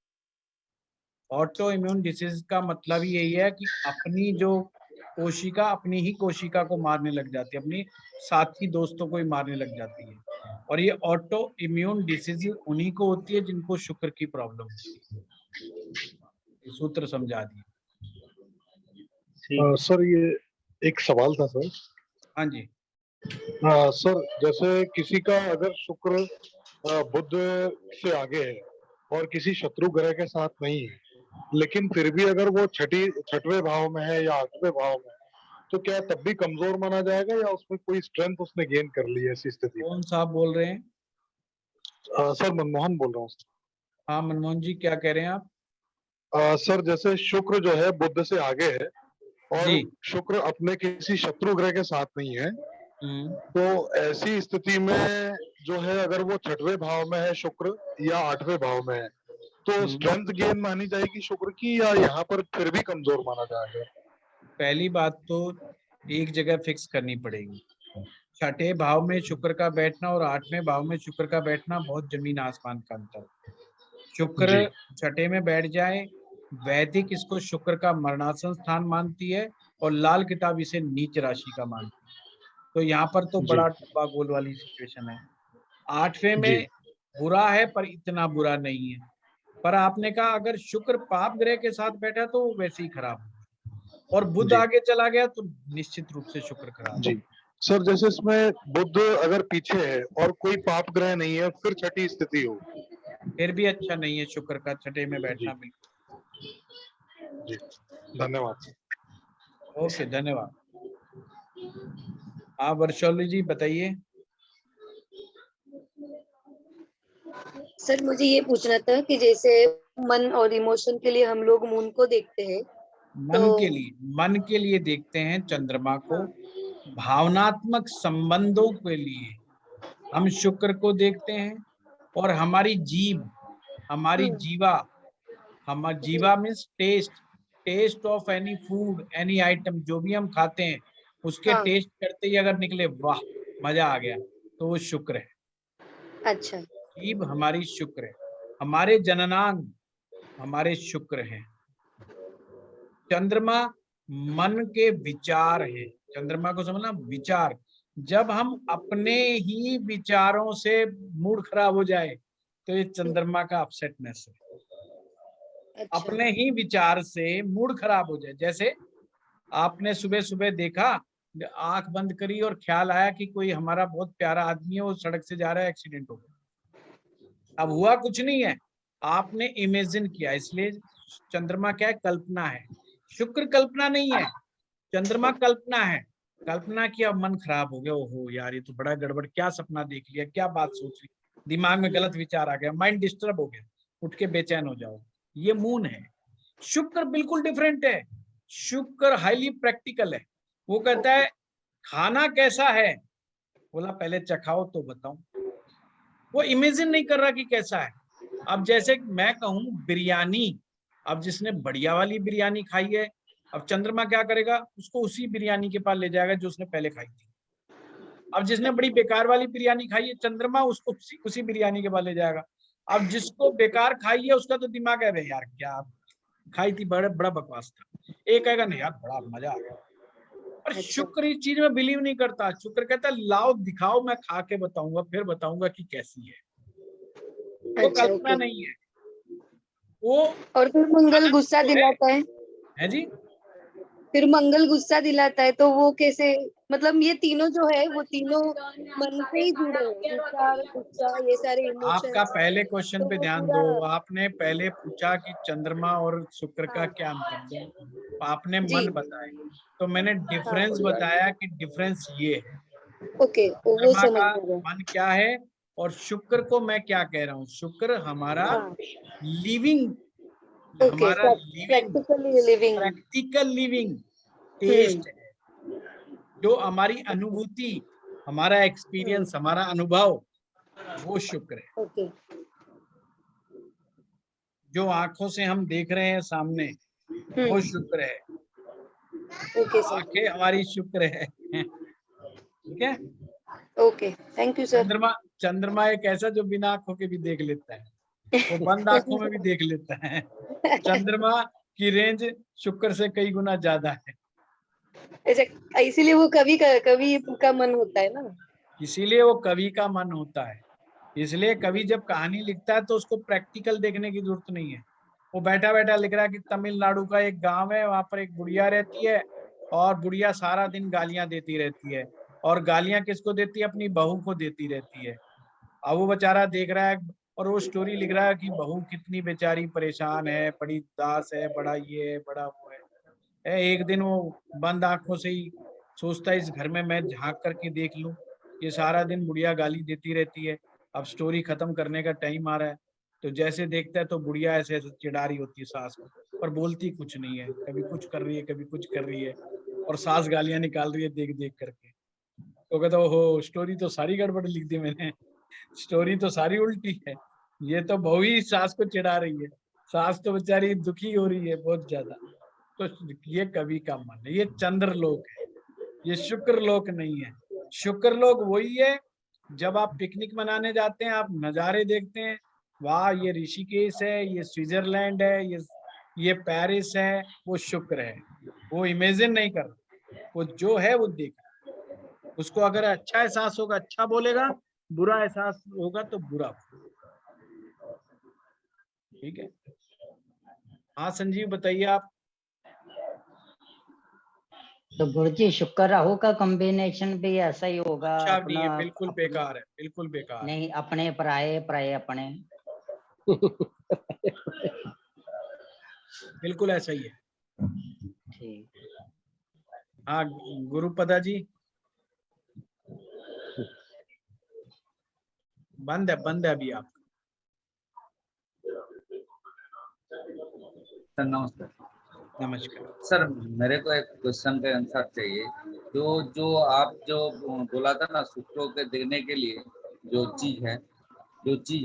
Speaker 1: Auto immune disease का मतलब ही यही है कि अपनी जो कोशिका अपनी ही कोशिका को मारने लग जाती है, अपनी साथी दोस्तों को ही मारने लग जाती है। और ये ऑटो इम्यून डिसीज उन्हीं को होती है जिनको शुक्र की प्रॉब्लम होती है। ये सूत्र समझा दिए।
Speaker 9: सर ये एक सवाल था सर।
Speaker 1: हाँ जी।
Speaker 9: सर जैसे किसी का अगर शुक्र बुध से आगे है और किसी शत्रु ग्रह के साथ नहीं है, लेकिन फिर भी अगर वो छठवें भाव में है या 8वें भाव में है, तो क्या तब भी कमजोर माना जाएगा या उसमें कोई स्ट्रेंथ उसने गेन कर ली है ऐसी स्थिति में?
Speaker 1: कौन साहब बोल रहे हैं?
Speaker 9: सर मनमोहन बोल रहा हूँ सर।
Speaker 1: हाँ मनमोहन जी, क्या कह रहे हैं आप?
Speaker 9: सर जैसे शुक्र जो है बुध से आगे है और
Speaker 1: जी।
Speaker 9: शुक्र अपने किसी शत्रु ग्रह के साथ नहीं है,
Speaker 1: हम्म।
Speaker 9: तो ऐसी स्थिति में जो है अगर वो छठवें भाव में है शुक्र या 8वें भाव में है, तो स्ट्रेंथ गेन मानी जाएगी शुक्र की या यहाँ पर फिर भी कमजोर माना जाएगा?
Speaker 1: पहली बात तो एक जगह फिक्स करनी पड़ेगी। छठे भाव में शुक्र का बैठना और 8वें भाव में शुक्र का बैठना बहुत जमीन आसमान का अंतर है। शुक्र छठे में बैठ जाए, वैदिक इसको शुक्र का मरणासन स्थान मानती है और लाल किताब इसे नीच राशि का मानती है। तो यहाँ पर तो बड़ा डब्बा गोल वाली सिचुएशन है। 8वें में बुरा है पर इतना बुरा नहीं है। पर आपने कहा अगर शुक्र पाप ग्रह के साथ बैठा तो वो वैसे ही खराब है, और बुध आगे चला गया तो निश्चित रूप से शुक्र खराब है।
Speaker 9: सर जैसे इसमें बुध अगर पीछे है और कोई पाप ग्रह नहीं है, फिर छठी स्थिति हो,
Speaker 1: फिर भी अच्छा नहीं है शुक्र का छठे में बैठना। बिल्कुल
Speaker 9: जी, धन्यवाद।
Speaker 1: ओके, धन्यवाद। आप वर्षौली जी बताइए।
Speaker 10: सर मुझे ये पूछना था कि जैसे मन और इमोशन के लिए हम लोग मून को देखते हैं,
Speaker 1: मन के लिए देखते हैं चंद्रमा को। भावनात्मक संबंधों के लिए हम शुक्र को देखते हैं। और हमारी जीभ, हमारी जीवा, हमारा जीवा means taste of any food, any item, जो भी हम खाते हैं उसके टेस्ट करते ही अगर निकले वाह मजा आ गया, तो वो शुक्र है।
Speaker 10: अच्छा।
Speaker 1: जीभ हमारी शुक्र है। हमारे जननांग हमारे शुक्र हैं। चंद्रमा मन के विचार है। चंद्रमा को समझना, विचार। जब हम अपने ही विचारों से मूड खराब हो जाए तो ये चंद्रमा का अपसेटनेस है।
Speaker 10: अच्छा।
Speaker 1: अपने ही विचार से मूड खराब हो जाए, जैसे आपने सुबह सुबह देखा, आंख बंद करी और ख्याल आया कि कोई हमारा बहुत प्यारा आदमी है, वो सड़क से जा रहा है, एक्सीडेंट हो गया। अब हुआ कुछ नहीं है, आपने इमेजिन किया। इसलिए चंद्रमा क्या है? कल्पना है। शुक्र कल्पना नहीं है, चंद्रमा कल्पना है। कल्पना की, अब मन खराब हो गया, ओहो यार ये तो बड़ा गड़बड़, क्या सपना देख लिया, क्या बात सोच ली, दिमाग में गलत विचार आ गया, माइंड डिस्टर्ब हो गया, उठ के बेचैन हो जाओ। ये मून है। शुक्र बिल्कुल डिफरेंट है। शुक्र हाईली प्रैक्टिकल है। वो कहता है खाना कैसा है, बोला पहले चखाओ तो बताऊं। वो इमेजिन नहीं कर रहा कि कैसा है। अब जैसे मैं कहूं बिरयानी, अब जिसने बढ़िया वाली बिरयानी खाई है, अब चंद्रमा क्या करेगा, उसको उसी बिरयानी के पास ले जाएगा जो उसने पहले खाई थी। अब जिसने बड़ी बेकार वाली बिरयानी खाई है, चंद्रमा उसको उसी बिरयानी के पास ले जाएगा। अब जिसको बेकार खाई है उसका तो दिमाग है, यार क्या खाई थी, बड़ा बकवास था। एक कहेगा नहीं यार बड़ा मजा आ गया। पर शुक्र इस चीज में बिलीव नहीं करता। शुक्र कहता है लाओ दिखाओ, मैं खा के बताऊंगा, फिर बताऊंगा कि कैसी है। वो कल्पना नहीं है वो।
Speaker 10: और फिर मंगल गुस्सा दिलाता
Speaker 1: है जी,
Speaker 10: फिर मंगल गुस्सा दिलाता है, तो वो कैसे, मतलब ये तीनों जो है वो तीनों मन से ही जुड़े हैं, विचार गुस्सा ये सारे इमोशंस।
Speaker 1: आपका पहले क्वेश्चन पे
Speaker 10: तो
Speaker 1: ध्यान
Speaker 10: पूरा
Speaker 1: दो। आपने पहले पूछा कि चंद्रमा और शुक्र का क्या अंतर है, आपने
Speaker 10: जी
Speaker 1: मन बताया, तो मैंने डिफरेंस बताया कि डिफरेंस ये है।
Speaker 10: ओके, वो
Speaker 1: चंद्रमा
Speaker 10: समझ
Speaker 1: का
Speaker 10: गया।
Speaker 1: मन क्या है और शुक्र को मैं क्या कह रहा हूँ, शुक्र हमारा
Speaker 10: हाँ
Speaker 1: लिविंग,
Speaker 10: ओके,
Speaker 1: हमारा living
Speaker 10: practically living.
Speaker 1: Practical living test है, जो हमारी अनुभूति, हमारा एक्सपीरियंस, हमारा अनुभव, वो शुक्र है।
Speaker 10: ओके
Speaker 1: जो आंखों से हम देख रहे हैं सामने, वो शुक्र है।
Speaker 10: ओके सर,
Speaker 1: आंखें हमारी शुक्र है। ठीक है।
Speaker 10: Okay, thank you sir.
Speaker 1: चंद्रमा एक ऐसा जो बिना आंखों के भी देख लेता है, वो बंद आंखों में भी देख लेता है। चंद्रमा की रेंज शुक्र से कई गुना ज्यादा है।
Speaker 10: अच्छा, इसीलिए वो कवि का मन होता है ना।
Speaker 1: इसीलिए वो कवि का मन होता है। इसलिए कवि जब कहानी लिखता है तो उसको प्रैक्टिकल देखने की जरूरत नहीं है। वो बैठा बैठा लिख रहा है कि तमिलनाडु का एक गांव है, वहां पर एक बुढ़िया रहती है और बुढ़िया सारा दिन गालियां देती रहती है, और गालियां किसको देती है, अपनी बहू को देती रहती है। अब वो बेचारा देख रहा है और वो स्टोरी लिख रहा है कि बहू कितनी बेचारी परेशान है, बड़ी उदास है, बड़ा ये है, बड़ा वो है। एक दिन वो बंद आंखों से ही सोचता है इस घर में मैं झांक करके देख लूं, ये सारा दिन बुढ़िया गाली देती रहती है, अब स्टोरी खत्म करने का टाइम आ रहा है। तो जैसे देखता है तो बुढ़िया ऐसे ऐसे चिढ़ा रही होती है सास को, पर बोलती कुछ नहीं है, कभी कुछ कर रही है, कभी कुछ कर रही है, और सास गालियां निकाल रही है देख देख करके। तो कहता ओहो स्टोरी तो सारी गड़बड़ लिख दी मैंने, स्टोरी तो सारी उल्टी है, ये तो बहू ही सास को चिढ़ा रही है, सास तो बेचारी दुखी हो रही है बहुत ज्यादा। तो ये कवि का मन है, ये चंद्रलोक है, ये शुक्रलोक नहीं है। शुक्रलोक वही है जब आप पिकनिक मनाने जाते हैं, आप नजारे देखते हैं, वाह ये ऋषिकेश है, ये स्विट्जरलैंड है, ये पेरिस है, वो शुक्र है। वो इमेजिन नहीं कर रहा, वो जो है वो देख रहा है। उसको अगर अच्छा एहसास होगा अच्छा बोलेगा, बुरा एहसास होगा तो बुरा। ठीक है। हाँ संजीव बताइए आप।
Speaker 11: तो गुरुजी शुक्र राहु का कॉम्बिनेशन भी ऐसा ही होगा?
Speaker 1: अच्छा
Speaker 11: अपना
Speaker 1: नहीं है, बिल्कुल बेकार है, बिल्कुल बेकार।
Speaker 11: नहीं, अपने पराये पराये अपने।
Speaker 1: बिल्कुल ऐसा ही है।
Speaker 11: ठीक।
Speaker 1: हाँ गुरुपदा जी। बंद है अभी आप।
Speaker 12: सर नमस्कार।
Speaker 1: नमस्कार
Speaker 12: सर, मेरे को एक क्वेश्चन का आंसर चाहिए। जो आप जो बोला था ना, शुक्र के देखने के लिए जो चीज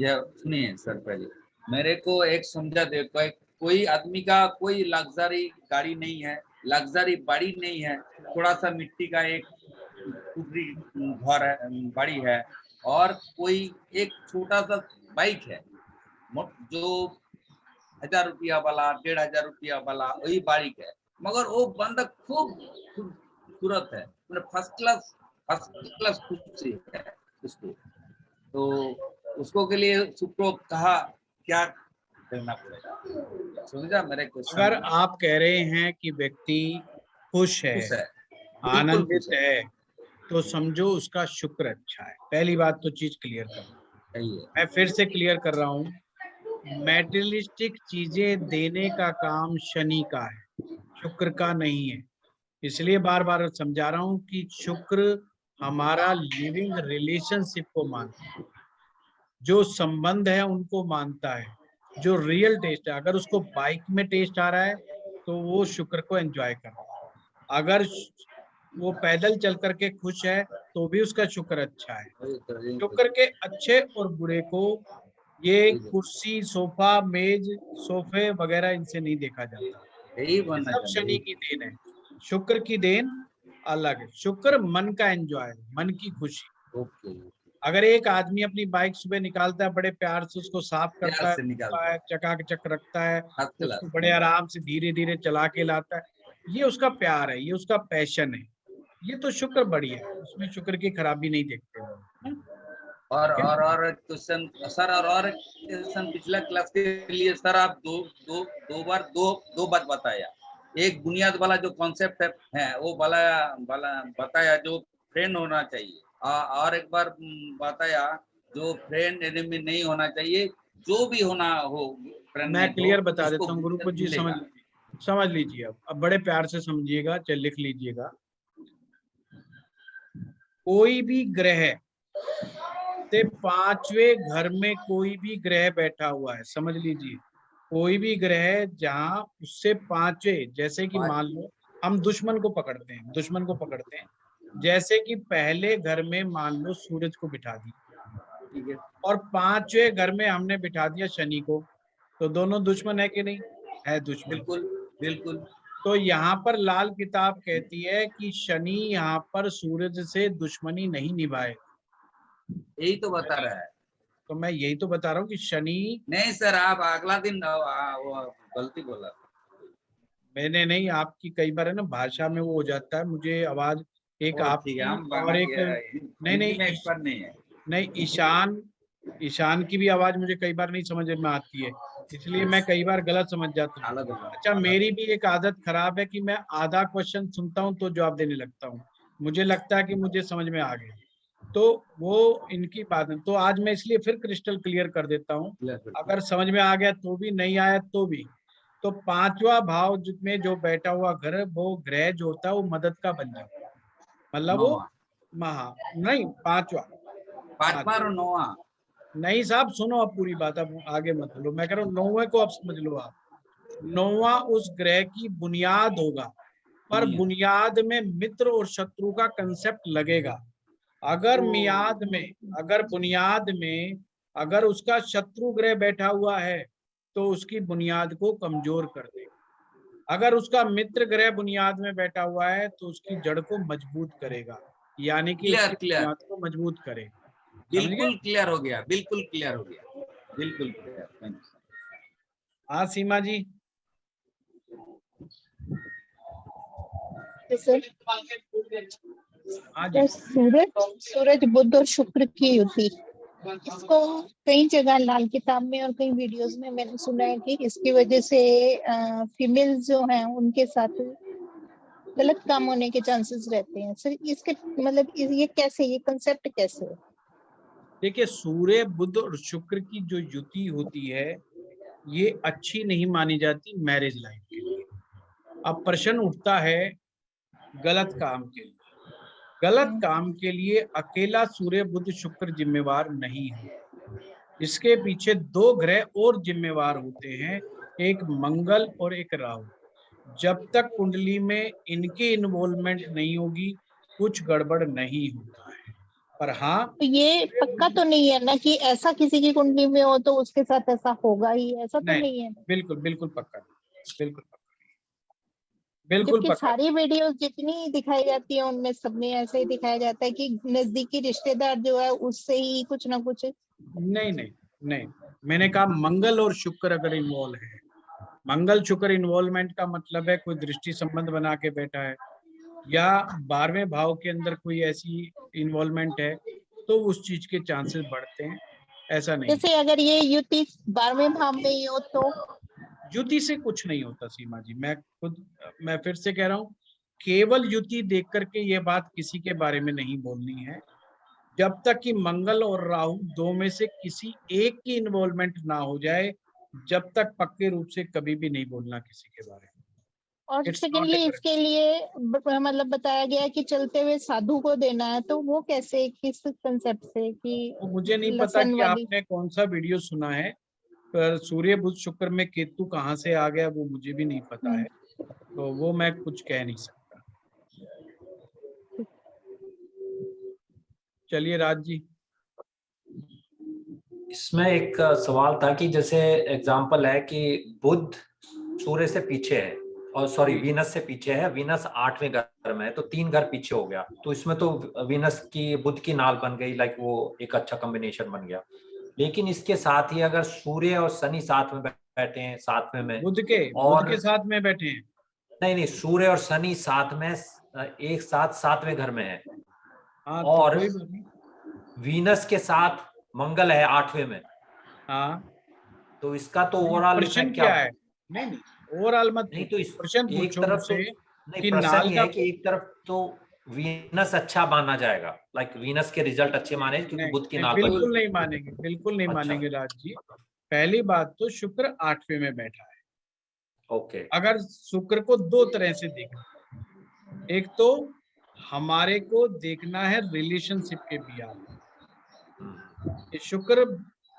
Speaker 12: है सुनिए सर, पहले मेरे को एक समझा दे। कोई आदमी का कोई लग्जरी गाड़ी नहीं है, लग्जरी बाड़ी नहीं है, थोड़ा सा मिट्टी का एक टुकड़ी घर है, बाड़ी है, और कोई एक छोटा सा बाइक है जो 1000 रुपया वाला, 1500 रुपया वाला, वही बाइक है, मगर वो बंदा खूब खूबसूरत है, फर्स्ट क्लास खुशी है उसको। तो उसको के लिए शुक्र कहा क्या करना पड़ेगा, समझा मेरे क्वेश्चन?
Speaker 1: अगर आप कह रहे हैं कि व्यक्ति खुश है, आनंदित है, तो समझो उसका शुक्र अच्छा है। पहली बात तो चीज क्लियर कर, मैं फिर से क्लियर कर रहा हूँ, मैटेरियलिस्टिक चीजें देने का काम शनि का है, शुक्र का नहीं है। इसलिए बार बार समझा रहा हूं कि शुक्र हमारा लिविंग रिलेशनशिप को मानता है, जो संबंध है उनको मानता है, जो रियल टेस्ट है। अगर उसको बाइक में टेस्ट आ रहा है तो वो शुक्र को एंजॉय कर रहा है, अगर वो पैदल चल करके खुश है तो भी उसका शुक्र अच्छा है। शुक्र के अच्छे और बुरे को ये कुर्सी, सोफा, मेज, सोफे वगैरह इनसे नहीं देखा जाता।
Speaker 12: यही बनना
Speaker 1: सब शनि की देन है, शुक्र की देन अलग है। शुक्र मन का एंजॉय, मन की खुशी।
Speaker 12: ओके।
Speaker 1: अगर एक आदमी अपनी बाइक सुबह निकालता है, बड़े प्यार से उसको साफ करता
Speaker 12: प्यार
Speaker 1: है,
Speaker 12: से निकालता है,
Speaker 1: चकाचक रखता है,
Speaker 12: फर्स्ट क्लास।
Speaker 1: उसको बड़े आराम से धीरे धीरे चला के लाता है, ये उसका प्यार है, ये उसका पैशन है, ये तो शुक्र बढ़िया है, उसमें शुक्र की खराबी नहीं देखते हैं।
Speaker 12: और क्वेश्चन सर, और क्वेश्चन पिछला क्लास के लिए सर, आप दो बात बताया। एक बुनियाद वाला जो कॉन्सेप्ट है वो वाला बताया, जो फ्रेंड होना चाहिए, और एक बार बताया जो फ्रेंड एनिमी नहीं होना चाहिए, जो भी होना हो फ्रेंड।
Speaker 1: मैं क्लियर बता देता हूँ गुरुकुल जी, समझ लीजिए। अब बड़े प्यार से समझिएगा, चल लिख लीजिएगा। कोई भी ग्रह से पांचवें घर में कोई भी ग्रह बैठा हुआ है, समझ लीजिए, कोई भी ग्रह जहां उससे पांचवें, जैसे कि मान लो हम दुश्मन को पकड़ते हैं, जैसे कि पहले घर में मान लो सूरज को बिठा दिया और पांचवें घर में हमने बिठा दिया शनि को, तो दोनों दुश्मन है कि नहीं है? दुश्मन।
Speaker 12: बिल्कुल।
Speaker 1: तो यहाँ पर लाल किताब कहती है कि शनि यहाँ पर सूरज से दुश्मनी नहीं निभाए।
Speaker 12: यही तो बता रहा है।
Speaker 1: तो मैं यही तो बता रहा हूँ कि शनि
Speaker 12: नहीं सर, आप अगला दिन गलती बोला।
Speaker 1: मैंने नहीं, आपकी कई बार है ना भाषा में वो हो जाता है, मुझे आवाज एक आपकी और एक नहीं ईशान की भी आवाज मुझे कई बार नहीं समझ में आती है, इसलिए मैं कई बार गलत समझ जाता हूँ। अच्छा, मेरी भी एक आदत खराब है कि मैं आधा क्वेश्चन सुनता हूँ तो जवाब देने लगता हूँ, मुझे लगता है कि मुझे समझ में आ गया, तो वो इनकी बात है। तो आज मैं इसलिए फिर क्रिस्टल क्लियर कर देता हूँ, अगर समझ में आ गया तो भी, नहीं आया तो भी। तो पांचवा भाव जिसमें जो बैठा हुआ घर, वो ग्रह जो होता है वो मदद का बन जाता है, मतलब वो नहीं पांचवा और नौवां नहीं साहब, सुनो अब पूरी बात, अब आगे मत लो, मैं कह रहा हूँ नौवें को अब समझ लो आप। नौवां उस ग्रह की बुनियाद होगा, पर बुनियाद में मित्र और शत्रु का कंसेप्ट लगेगा। अगर बुनियाद में अगर उसका शत्रु ग्रह बैठा हुआ है तो उसकी बुनियाद को कमजोर कर देगा, अगर उसका मित्र ग्रह बुनियाद में बैठा हुआ है तो उसकी जड़ को मजबूत करेगा, यानी कि उसकी बुनियाद को मजबूत करेगा।
Speaker 12: बिल्कुल क्लियर हो गया, बिल्कुल क्लियर।
Speaker 1: हाँ सीमा जी।
Speaker 13: तो सूरज बुध और शुक्र की युति, इसको कई जगह लाल किताब में और कई वीडियोस में मैंने सुना है कि इसकी वजह से फीमेल्स जो हैं उनके साथ गलत काम होने के चांसेस रहते हैं। सर इसके मतलब ये कैसे, ये कंसेप्ट कैसे है?
Speaker 1: देखिए, सूर्य बुध और शुक्र की जो युति होती है ये अच्छी नहीं मानी जाती मैरिज लाइफ के लिए। अब प्रश्न उठता है गलत काम के लिए। गलत काम के लिए अकेला सूर्य बुध शुक्र जिम्मेवार नहीं है, इसके पीछे दो ग्रह और जिम्मेवार होते हैं, एक मंगल और एक राहु। जब तक कुंडली में इनकी इन्वॉल्वमेंट नहीं होगी कुछ गड़बड़ नहीं होता है। पर हाँ,
Speaker 13: तो ये पक्का तो नहीं है ना कि ऐसा किसी की कुंडली में हो तो उसके साथ ऐसा होगा ही, ऐसा तो नहीं है?
Speaker 1: बिल्कुल पक्का, बिल्कुल
Speaker 13: क्योंकि सारी वीडियोस जितनी दिखाई जाती है उनमें सब में ऐसे ही दिखाया जाता है कि नजदीकी रिश्तेदार जो है उससे ही कुछ ना कुछ।
Speaker 1: नहीं, मैंने कहा मंगल और शुक्र अगर इन्वॉल्व है, मंगल शुक्र इन्वॉल्वमेंट का मतलब है कोई दृष्टि संबंध बना के बैठा है या 12वें भाव के अंदर कोई ऐसी इन्वॉल्वमेंट है तो उस चीज के चांसेस बढ़ते हैं, ऐसा नहीं।
Speaker 13: जैसे अगर ये युति 12वें भाव में ही हो तो?
Speaker 1: युति से कुछ नहीं होता सीमा जी, मैं फिर से कह रहा हूँ, केवल युति देख करके ये बात किसी के बारे में नहीं बोलनी है। जब तक कि मंगल और राहु दो में से किसी एक की इन्वॉल्वमेंट ना हो जाए, जब तक पक्के रूप से कभी भी नहीं बोलना किसी के बारे में।
Speaker 13: और
Speaker 1: It's not
Speaker 13: सेकेंडली
Speaker 1: a
Speaker 13: इसके लिए मतलब बताया गया है कि चलते हुए साधु को देना है, तो वो कैसे, किस कंसेप्ट से कि
Speaker 1: तो मुझे नहीं पता
Speaker 13: लसन
Speaker 1: कि
Speaker 13: वाली?
Speaker 1: आपने कौन सा वीडियो सुना है, पर सूर्य बुध शुक्र में केतु कहाँ से आ गया वो मुझे भी नहीं पता है, तो वो मैं कुछ कह नहीं सकता। चलिए राज जी।
Speaker 14: इसमें एक सवाल था कि जैसे एग्जांपल है कि बुध सूर्य से पीछे है, और सॉरी वीनस से पीछे है, वीनस 8वें घर में है, तो 3 घर पीछे हो गया, तो इसमें तो वीनस की बुध की नाल बन गई, लाइक वो एक अच्छा कॉम्बिनेशन बन गया। लेकिन इसके साथ ही अगर सूर्य और शनि साथ में बैठे हैं, 7वें में,
Speaker 1: बुध के साथ में बैठे हैं,
Speaker 14: नहीं, सूर्य और शनि साथ में एक साथ 7वें घर में है,
Speaker 1: हाँ,
Speaker 14: और
Speaker 1: तो कोई बात नहीं।
Speaker 14: वीनस के साथ मंगल है 8वें में,
Speaker 1: हाँ,
Speaker 14: तो इसका तो ओवरऑल
Speaker 1: प्रश्न
Speaker 14: इफेक्ट
Speaker 1: क्या है? नहीं ओवरऑल मत
Speaker 14: नहीं,
Speaker 1: पूछो,
Speaker 14: तो इस
Speaker 1: प्रश्न
Speaker 14: एक
Speaker 1: पूछो
Speaker 14: तरफ तो
Speaker 1: मुझसे
Speaker 14: नहीं,
Speaker 1: कि
Speaker 14: प्रश्न
Speaker 1: नाल
Speaker 14: ये
Speaker 1: का
Speaker 14: है कि एक तरफ तो वीनस अच्छा माना जाएगा, लाइक वीनस के रिजल्ट अच्छे माने क्योंकि बुध की नाल बनी।
Speaker 1: बिल्कुल नहीं मानेंगे, बिल्कुल नहीं
Speaker 14: अच्छा।
Speaker 1: मानेंगे राज जी। पहली बात तो शुक्र 8वें में बैठा है।
Speaker 14: ओके।
Speaker 1: अगर शुक्र को दो तरह से देखना, एक तो हमारे को देखना है रिलेशनशिप के बिहार में, शुक्र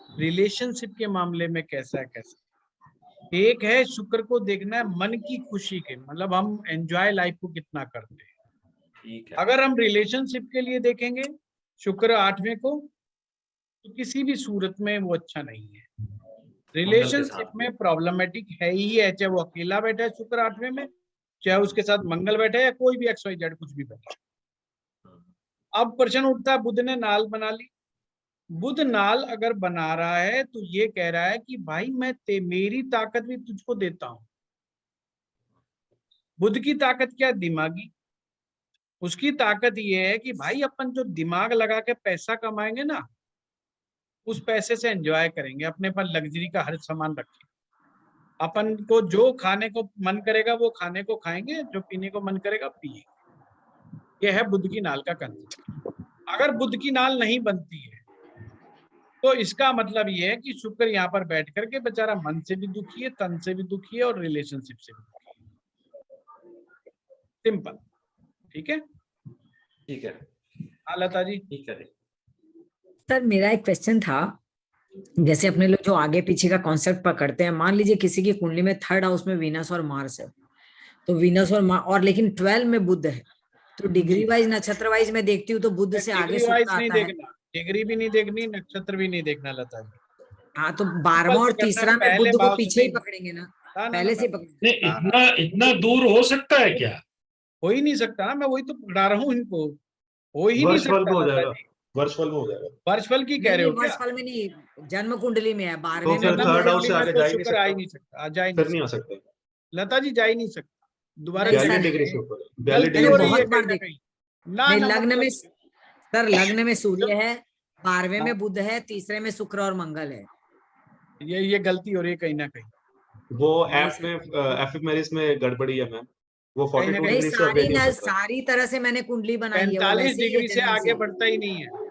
Speaker 1: रिलेशनशिप के मामले में कैसा है कैसा। एक है शुक्र को देखना है मन की खुशी के, मतलब हम एंजॉय लाइफ को कितना करते हैं।
Speaker 14: ठीक है।
Speaker 1: अगर हम रिलेशनशिप के लिए देखेंगे शुक्र 8वें को, तो किसी भी सूरत में वो अच्छा नहीं है। रिलेशनशिप में प्रॉब्लमेटिक है ही है, चाहे वो अकेला बैठा है शुक्र 8वें में, चाहे उसके साथ मंगल बैठा है, या कोई भी XYZ कुछ भी बैठा है। अब प्रश्न उठता है, बुध ने नाल बना ली। बुध नाल अगर बना रहा है तो ये कह रहा है कि भाई मैं मेरी ताकत भी तुझको देता हूं। बुध की ताकत क्या? दिमागी। उसकी ताकत ये है कि भाई अपन जो दिमाग लगा के पैसा कमाएंगे ना, उस पैसे से एंजॉय करेंगे, अपने पर लग्जरी का हर सामान रखेंगे, अपन को जो खाने को मन करेगा वो खाने को खाएंगे, जो पीने को मन करेगा पिएंगे। यह है बुध की नाल का कंसेप्ट। अगर बुध की नाल नहीं बनती है तो इसका मतलब ये है कि शुक्र यहाँ पर बैठ करके बेचारा मन से भी दुखी है, तन से भी दुखी है, और रिलेशनशिप से भी दुखी है। सिंपल। ठीक है,
Speaker 14: ठीक है।
Speaker 1: हाँ लता जी।
Speaker 14: ठीक है।
Speaker 3: सर मेरा एक क्वेश्चन था, जैसे अपने लोग जो आगे पीछे का कॉन्सेप्ट पकड़ते हैं, मान लीजिए किसी की कुंडली में 3rd हाउस में वीनस और मार्स है, तो वीनस और लेकिन 12 में बुध है, तो डिग्री वाइज नक्षत्र वाइज मैं देखती हूँ तो बुध से आगे
Speaker 1: डिग्री वाइज
Speaker 3: शुक्र
Speaker 1: नहीं
Speaker 3: आता है।
Speaker 1: देखना, डिग्री भी नहीं देखनी, नक्षत्र भी नहीं देखना लता जी।
Speaker 3: हाँ, तो 12वां और तीसरा में बुध को पीछे ही पकड़ेंगे ना, पहले से
Speaker 15: नहीं, इतना दूर हो सकता है क्या?
Speaker 1: हो ही नहीं सकता ना, मैं वही तो पकड़ा रहा हूँ इनको, हो ही नहीं
Speaker 15: वर्षफल
Speaker 1: सकता
Speaker 15: में हो
Speaker 1: लता
Speaker 15: जाएगा,
Speaker 1: जी।
Speaker 15: वर्षफल में हो जाएगा।
Speaker 1: वर्षफल की कह रहे हो क्या?
Speaker 3: वर्षफल में नहीं, जन्म कुंडली में है, 12वें
Speaker 15: तो फिर
Speaker 3: में
Speaker 15: 3rd हाउस से आगे जा ही नहीं
Speaker 1: शुक्र आ ही
Speaker 15: सकता,
Speaker 1: नहीं सकता, जा ही
Speaker 15: फिर नहीं आ सकता।
Speaker 1: लता जी, जा ही नहीं सकता। दोबारा
Speaker 3: नहीं,
Speaker 15: 42
Speaker 3: सर,
Speaker 15: डिग्री से ऊपर, 42
Speaker 1: गलती
Speaker 15: डिग्री
Speaker 1: हो
Speaker 15: से
Speaker 1: रही है
Speaker 3: बहुत बार
Speaker 1: कहीं ना
Speaker 3: देख-
Speaker 1: कहीं। ना
Speaker 3: नहीं,
Speaker 1: ना
Speaker 3: लग्न में
Speaker 1: मतलब
Speaker 3: सर, लग्न में सूर्य है, 12वें में बुध है, तीसरे में शुक्र और मंगल है।
Speaker 1: ये गलती हो रही है कहीं ना कहीं।
Speaker 15: वो
Speaker 3: नहीं
Speaker 15: एफ में एफ मैरिज में गड़बड़ी है मैम, वो
Speaker 1: कहीं ना
Speaker 15: 42
Speaker 3: नहीं,
Speaker 15: डिग्री से आगे नहीं हो सकता।
Speaker 3: सारी तरह से मैंने कुंडली बनाई है, वो
Speaker 1: 45
Speaker 3: वैसे ही है
Speaker 1: डिग्री से
Speaker 3: जन्म
Speaker 1: आगे बढ़ता ही नहीं है।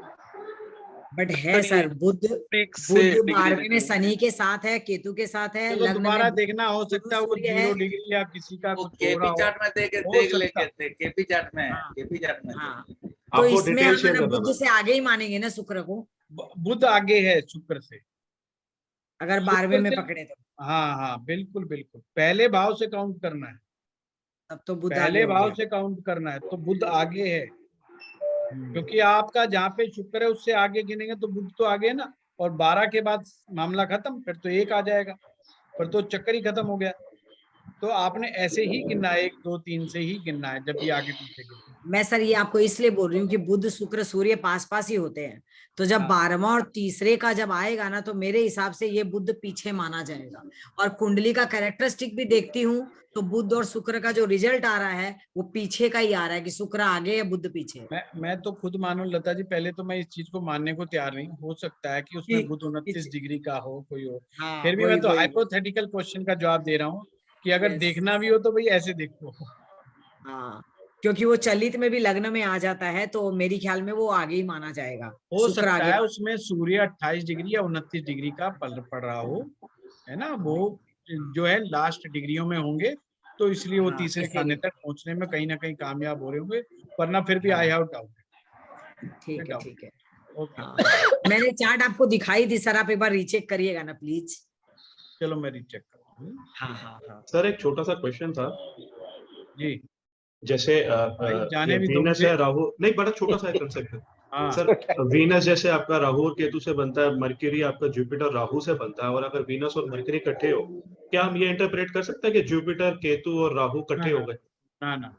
Speaker 3: बट है सर, बुध 12वें में शनि के साथ है, केतु के साथ है,
Speaker 1: चलो
Speaker 3: लग्न
Speaker 1: दोबारा
Speaker 3: में
Speaker 1: देखना, हो सकता है वो
Speaker 3: सूर्य
Speaker 1: 0
Speaker 3: है।
Speaker 1: डिग्री या किसी का
Speaker 12: वो
Speaker 1: कुछ हो रहा
Speaker 12: केपी चार्ट में
Speaker 1: हो
Speaker 12: देख
Speaker 1: सकता।
Speaker 12: लेंगे, केपी चार्ट में, केपी चार्ट में।
Speaker 3: हाँ, तो
Speaker 15: आपको
Speaker 3: इसमें
Speaker 15: डिटेल
Speaker 3: हम
Speaker 15: शेयर
Speaker 3: ना
Speaker 15: करना
Speaker 3: बुध
Speaker 15: मैम।
Speaker 3: से आगे ही मानेंगे ना शुक्र को,
Speaker 1: बुध आगे है शुक्र से,
Speaker 3: अगर 12वें में पकड़े तो।
Speaker 1: हाँ हाँ बिल्कुल बिल्कुल, पहले भाव से काउंट करना है,
Speaker 3: तब तो बुध आगे
Speaker 1: पहले
Speaker 3: हो
Speaker 1: भाव
Speaker 3: गया।
Speaker 1: से काउंट करना है, तो बुध आगे है, क्योंकि आपका जहाँ पे शुक्र है उससे आगे गिनेंगे तो बुध तो आगे है ना, और 12 के बाद मामला खत्म, फिर तो 1 आ जाएगा, फिर तो चक्कर ही खत्म हो गया। तो आपने ऐसे ही गिनना है, 1 2 3 से ही गिनना है जब भी आगे पीछे गिनना।
Speaker 3: मैं सर ये आपको इसलिए बोल रही हूँ कि बुध शुक्र सूर्य पास पास ही होते हैं, तो जब 12वां और तीसरे का जब आएगा ना, तो मेरे हिसाब से ये बुध पीछे माना जाएगा। और कुंडली का कैरेक्टरिस्टिक भी देखती हूँ तो बुध और शुक्र का जो रिजल्ट आ रहा है वो पीछे का ही आ रहा है, कि शुक्र आगे या बुध पीछे।
Speaker 1: मैं तो खुद मानू लता जी, पहले तो मैं इस चीज को मानने को तैयार नहीं, हो सकता है कि उसमें बुध 29 डिग्री का हो, कोई हो,
Speaker 3: हाँ,
Speaker 1: फिर भी मैं तो हाइपोथेटिकल क्वेश्चन का जवाब दे रहा हूँ कि अगर देखना भी हो तो भाई ऐसे देखो।
Speaker 3: हाँ, क्योंकि वो चलित में भी लग्न में आ जाता है, तो मेरी ख्याल में वो आगे ही माना जाएगा।
Speaker 1: हो
Speaker 3: शुक्र
Speaker 1: सकता
Speaker 3: आगे
Speaker 1: है उसमें सूर्य 28 डिग्री या 29 डिग्री का पल पड़ रहा हो, है ना, वो जो है लास्ट डिग्रियों में होंगे, तो इसलिए वो
Speaker 3: हाँ,
Speaker 1: तीसरे खाने
Speaker 3: इसीलिए।
Speaker 1: तक पहुंचने में कहीं ना कहीं कामयाब हो रहे होंगे, वरना फिर भी आई हैव डाउट।
Speaker 3: ठीक है, ठीक है।
Speaker 1: ओके,
Speaker 3: हाँ, मैंने चार्ट आपको दिखाई थी सर, आप एक बार रीचेक करिएगा ना प्लीज।
Speaker 1: चलो मैं रीचेक करता हूँ।
Speaker 3: हाँ हाँ हाँ।
Speaker 15: सर एक छोटा सा क्वेश्चन था
Speaker 1: जी,
Speaker 15: जैसे
Speaker 1: भाई जाने
Speaker 15: ये
Speaker 1: भी दो
Speaker 15: वीनस
Speaker 1: मुझे।
Speaker 15: है, राहु नहीं, बड़ा छोटा सा कंसेप्ट है
Speaker 1: हाँ
Speaker 15: सर। वीनस जैसे आपका राहु और केतु से बनता है, मरकरी आपका जुपिटर राहु से बनता है, और अगर वीनस और मरकरी इकट्ठे हो, क्या हम ये इंटरप्रेट कर सकते हैं कि जुपिटर केतु और राहु इकट्ठे हो गए?
Speaker 1: ना ना,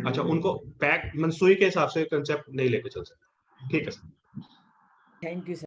Speaker 15: अच्छा, उनको पैक मनसुई के हिसाब से कंसेप्ट नहीं लेके चल सकते। ठीक है सर।
Speaker 3: Thank you sir.